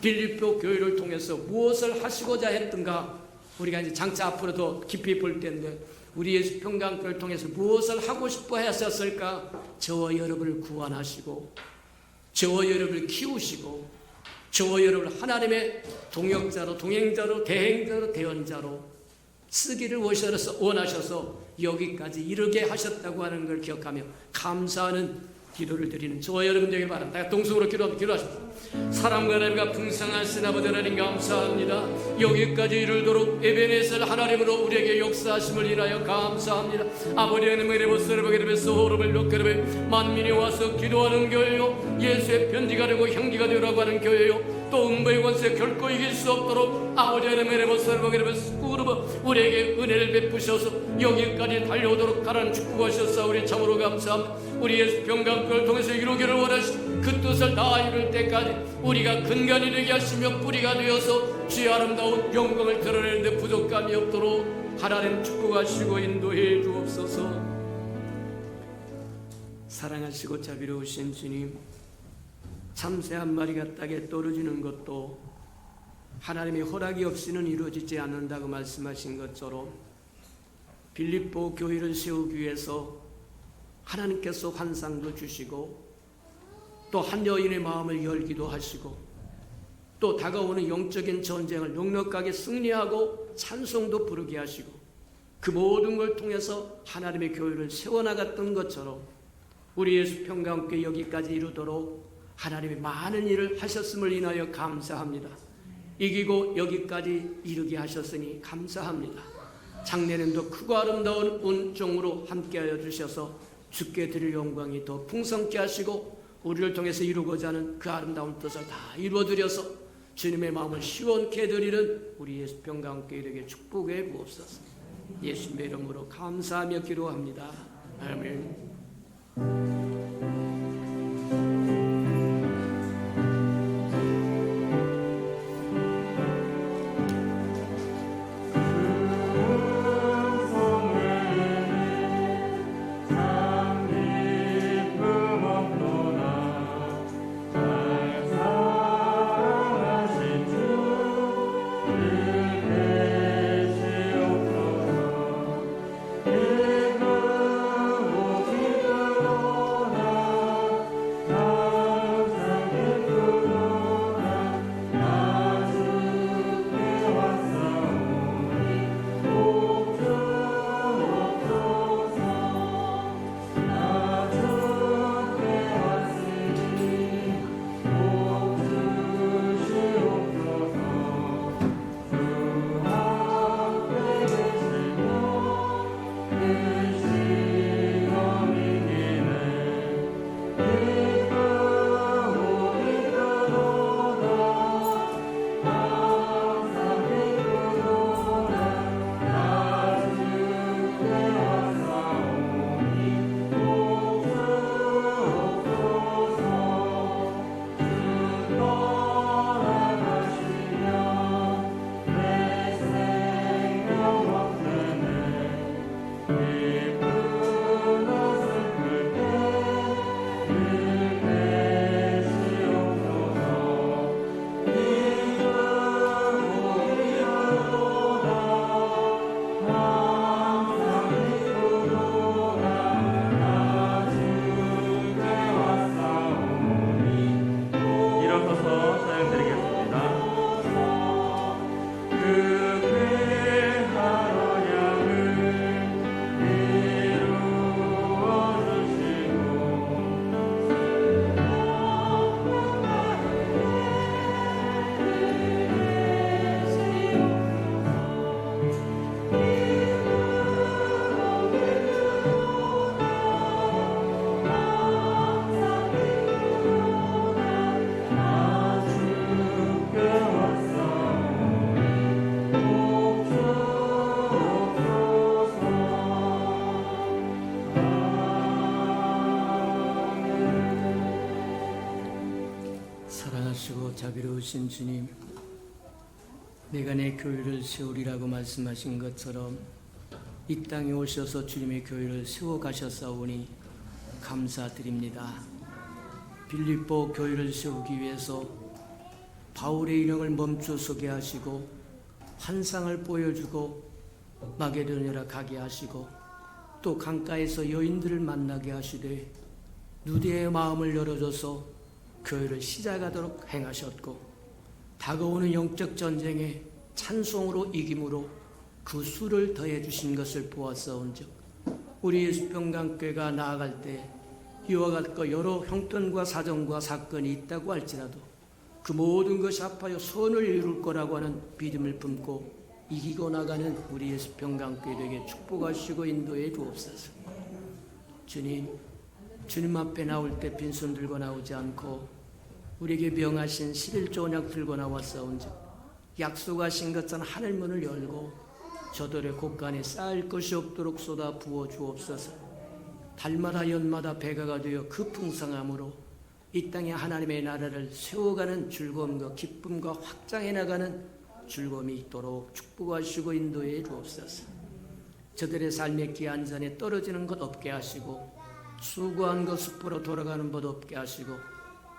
빌립보 교회를 통해서 무엇을 하시고자 했던가 우리가 이제 장차 앞으로 더 깊이 볼 텐데 우리 예수 평강교회를 통해서 무엇을 하고 싶어 하셨을까? 저와 여러분을 구원하시고 저와 여러분을 키우시고 저와 여러분을 하나님의 동역자로 동행자로 대행자로 대언자로 쓰기를 원하셔서 여기까지 이르게 하셨다고 하는 걸 기억하며 감사하는 기도를 드리는 저와 여러분 되길 바랍니다. 동성으로 기도하십시오. 사랑과 은혜가 풍성하신 아버지 하나님 감사합니다. 여기까지 이르도록 에베네셀 하나님으로 우리에게 역사하심을 인하여 감사합니다. 아버지 하나님의 레버스를 보게 되면서 호흡을 녹게 만민이 와서 기도하는 교회요, 예수의 편지가 되고 향기가 되라고 하는 교회요, 또 음부의 권세 결코 이길 수 없도록 아버지 하나님의 레버스를 보게 되면서 우리에게 은혜를 베푸셔서 여기까지 달려오도록 하라는 축복하셨사 우리 참으로 감사합니다. 우리 예수 평강교회를 통해서 이루기를 원하신 그 뜻을 다 이룰 때까지 우리가 근간이 되게 하시며 뿌리가 되어서 주의 아름다운 영광을 드러내는데 부족함이 없도록 하나님 축복하시고 인도해 주옵소서. 사랑하시고 자비로우신 주님, 참새 한 마리가 땅에 떨어지는 것도 하나님의 허락이 없이는 이루어지지 않는다고 말씀하신 것처럼 빌립보 교회를 세우기 위해서 하나님께서 환상도 주시고 또 한 여인의 마음을 열기도 하시고 또 다가오는 영적인 전쟁을 넉넉하게 승리하고 찬송도 부르게 하시고 그 모든 걸 통해서 하나님의 교회를 세워나갔던 것처럼 우리 예수 평강교회 여기까지 이루도록 하나님이 많은 일을 하셨음을 인하여 감사합니다. 이기고 여기까지 이르게 하셨으니 감사합니다. 작년에도 크고 아름다운 은총으로 함께하여 주셔서 주께 드릴 영광이 더 풍성케 하시고 우리를 통해서 이루고자 하는 그 아름다운 뜻을 다 이루어드려서 주님의 마음을 시원케 해드리는 우리 예수 평강교회에게 축복해 주옵소서. 예수님의 이름으로 감사하며 기도합니다. 아멘. 크시고 자비로우신 주님, 내가 내 교회를 세우리라고 말씀하신 것처럼 이 땅에 오셔서 주님의 교회를 세워가셨사오니 감사드립니다. 빌립보 교회를 세우기 위해서 바울의 일행을 멈춰서게 하시고 환상을 보여주고 마게도냐로 가게 하시고 또 강가에서 여인들을 만나게 하시되 누대의 마음을 열어줘서 교회를 시작하도록 행하셨고 다가오는 영적 전쟁에 찬송으로 이김으로 그 수를 더해 주신 것을 보았사온즉 우리 예수평강교회가 나아갈 때 이와 같고 여러 형편과 사정과 사건이 있다고 할지라도 그 모든 것이 합하여 선을 이룰 거라고 하는 믿음을 품고 이기고 나가는 우리 예수평강교회에게 축복하시고 인도해 주옵소서. 주님 앞에 나올 때 빈손 들고 나오지 않고 우리에게 명하신 11조 언약 들고 나왔사온즉 약속하신 것처럼 하늘 문을 열고 저들의 곳간에 쌓일 것이 없도록 쏟아 부어 주옵소서. 달마다 연마다 배가가 되어 그 풍성함으로 이 땅에 하나님의 나라를 세워가는 즐거움과 기쁨과 확장해 나가는 즐거움이 있도록 축복하시고 인도해 주옵소서. 저들의 삶의 귀한 잔에 떨어지는 것 없게 하시고 수고한 것 숲으로 돌아가는 것 없게 하시고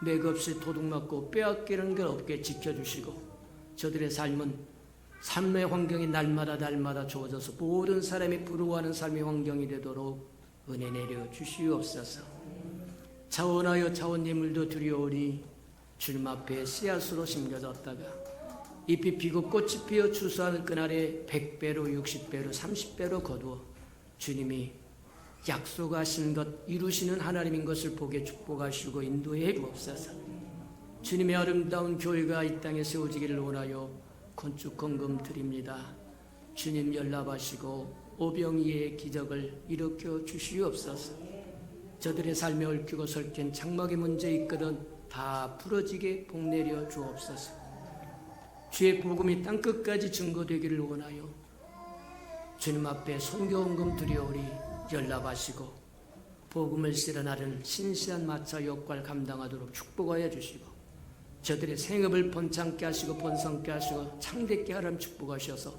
맥없이 도둑맞고 빼앗기는 것 없게 지켜주시고 저들의 삶은 삶의 환경이 날마다 좋아져서 모든 사람이 부러워하는 삶의 환경이 되도록 은혜 내려 주시옵소서. 차원하여 차원님을도 두려우니 주님 앞에 씨앗으로 심겨졌다가 잎이 피고 꽃이 피어 추수하는 그날에 100배로 60배로 30배로 거두어 주님이 약속하신 것 이루시는 하나님인 것을 보게 축복하시고 인도해 주옵소서. 주님의 아름다운 교회가 이 땅에 세워지기를 원하여 건축헌금 드립니다. 주님 연락하시고 오병이의 기적을 일으켜 주시옵소서. 저들의 삶에 얽히고 설킨 장막의 문제 있거든 다 풀어지게 복내려 주옵소서. 주의 복음이 땅끝까지 증거되기를 원하여 주님 앞에 선교헌금 드려오리 연락하시고 복음을 실현하는 신실한 마차 역할 감당하도록 축복하여 주시고 저들의 생업을 번창케 하시고 번성케 하시고 창대케 하람 축복하셔서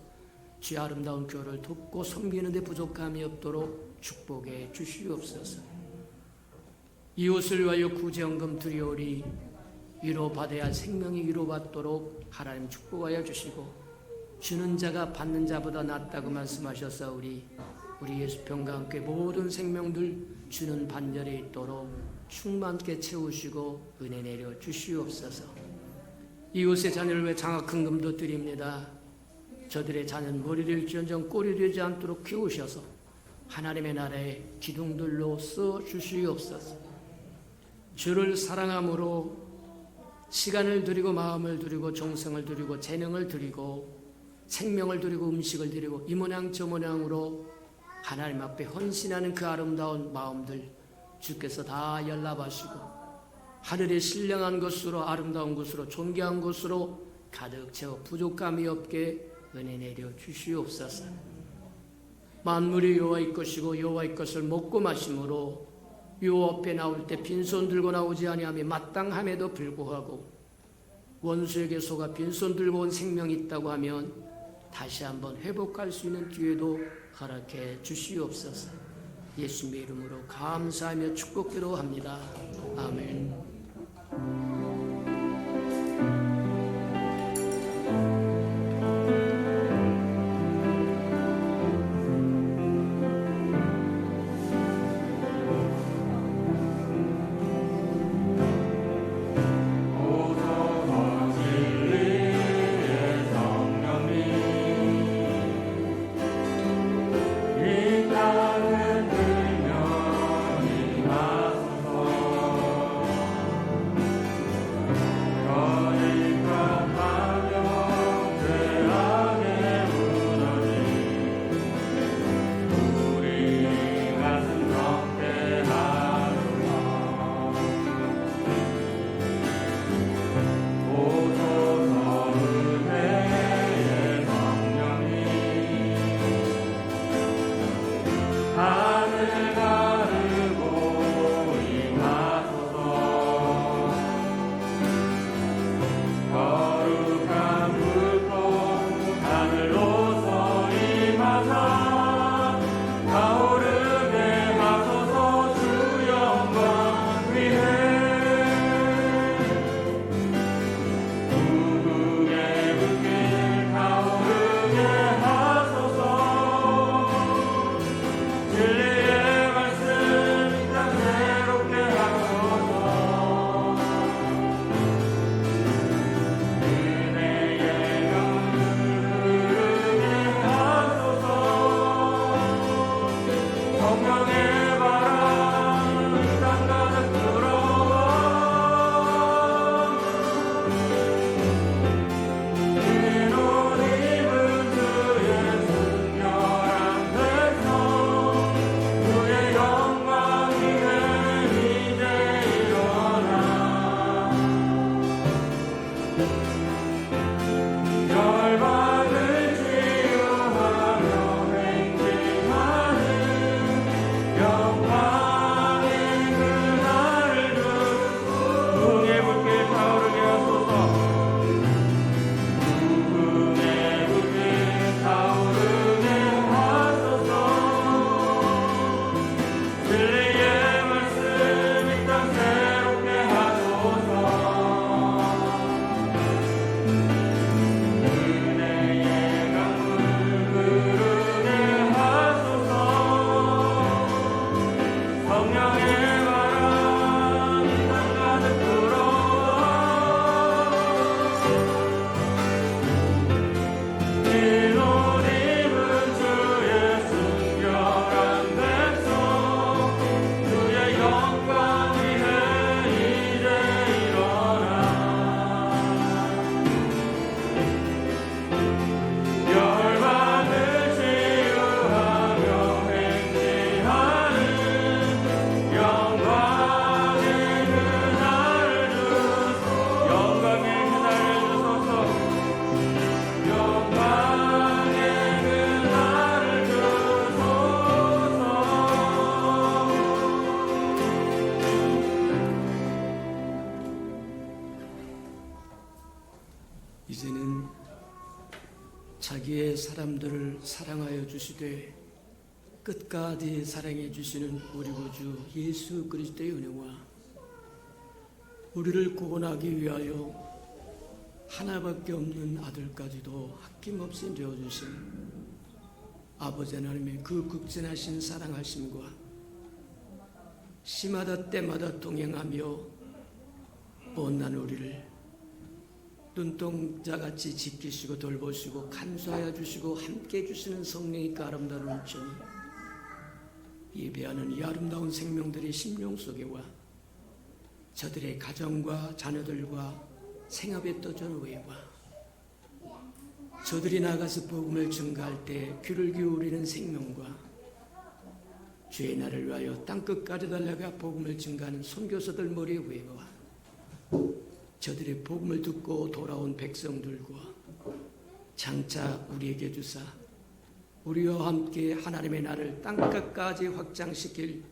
주의 아름다운 교회를 돕고 섬기는 데 부족함이 없도록 축복해 주시옵소서. 이웃을 위하여 구제헌금 드리오리 위로받아야 할 생명이 위로받도록 하나님 축복하여 주시고 주는 자가 받는 자보다 낫다고 말씀하셔서 우리 예수평과 함께 모든 생명들 주는 반열에 있도록 충만케 채우시고 은혜 내려 주시옵소서. 이웃의 자녀를 위해 장학헌금도 드립니다. 저들의 자녀는 머리 될지언정 꼴이 되지 않도록 키우셔서 하나님의 나라의 기둥들로 써 주시옵소서. 주를 사랑함으로 시간을 드리고 마음을 드리고 정성을 드리고 재능을 드리고 생명을 드리고 음식을 드리고 이 모양 저 모양으로 하나님 앞에 헌신하는 그 아름다운 마음들 주께서 다 연락하시고 하늘의 신령한 것으로 아름다운 것으로 존귀한 것으로 가득 채워 부족함이 없게 은혜 내려 주시옵소서. 만물이 여호와의 것이고 여호와의 것을 먹고 마심으로 여호와 앞에 나올 때 빈손 들고 나오지 아니하며 마땅함에도 불구하고 원수에게 속아 빈손 들고 온 생명이 있다고 하면 다시 한번 회복할 수 있는 기회도 허락해 주시옵소서. 예수님의 이름으로 감사하며 축복기도 합니다. 아멘. 성령의 바람 땅 가득 불어와 흰 옷 입은 주의 순결한 백성 주의 영광 위에 이제 일어나 열방을 치유하며 행진하는 영광의 그날을 부흥의 불길 타오르게 하소서. 부흥의 불길 타오르게 하소서. 진리의 말씀 이 땅 새롭게 하소서. 은혜의 강물 흐르게 하소서. 성령의 바람 땅 가득 불어와 흰 옷 입은 주의 순결한 백성 주의 영광 위에 이제 일어나 열방을 치유하며 행진하는 영광의 그날을 주소서. 영광의 그날을 주소서. 영광의 그날을 주소서. 이제는 자기의 사람들을 사랑하여 주시되 끝까지 사랑해 주시는 우리 구주 예수 그리스도의 은혜와 우리를 구원하기 위하여 하나밖에 없는 아들까지도 아낌없이 내어주신 아버지 하나님의 그 극진하신 사랑하심과 시마다 때마다 동행하며 못난 우리를 눈동자같이 지키시고 돌보시고 간수하여 주시고 함께 해주시는 성령의 그 아름다운 은총이 예배하는 이 아름다운 생명들의 심령 속에와 저들의 가정과 자녀들과 생업에 떠전 후에와 저들이 나가서 복음을 증가할 때 귀를 기울이는 생명과 주의 날을 위하여 땅끝까지 달려가 복음을 증가하는 선교사들 머리 위에와 저들의 복음을 듣고 돌아온 백성들과 장차 우리에게 주사 우리와 함께 하나님의 나라를 땅끝까지 확장시킬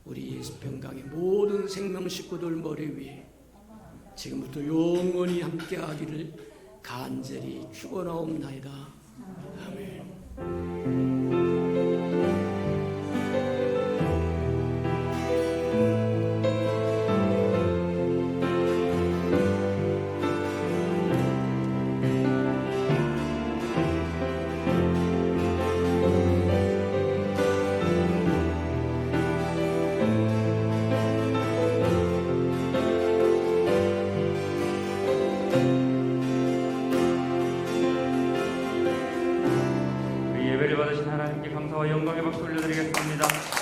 우리 예수 평강의 모든 생명 식구들 머리 위에 지금부터 영원히 함께하기를 간절히 축원하옵나이다. 아멘. 예배를 받으신 하나님께 감사와 영광의 박수 올려드리겠습니다.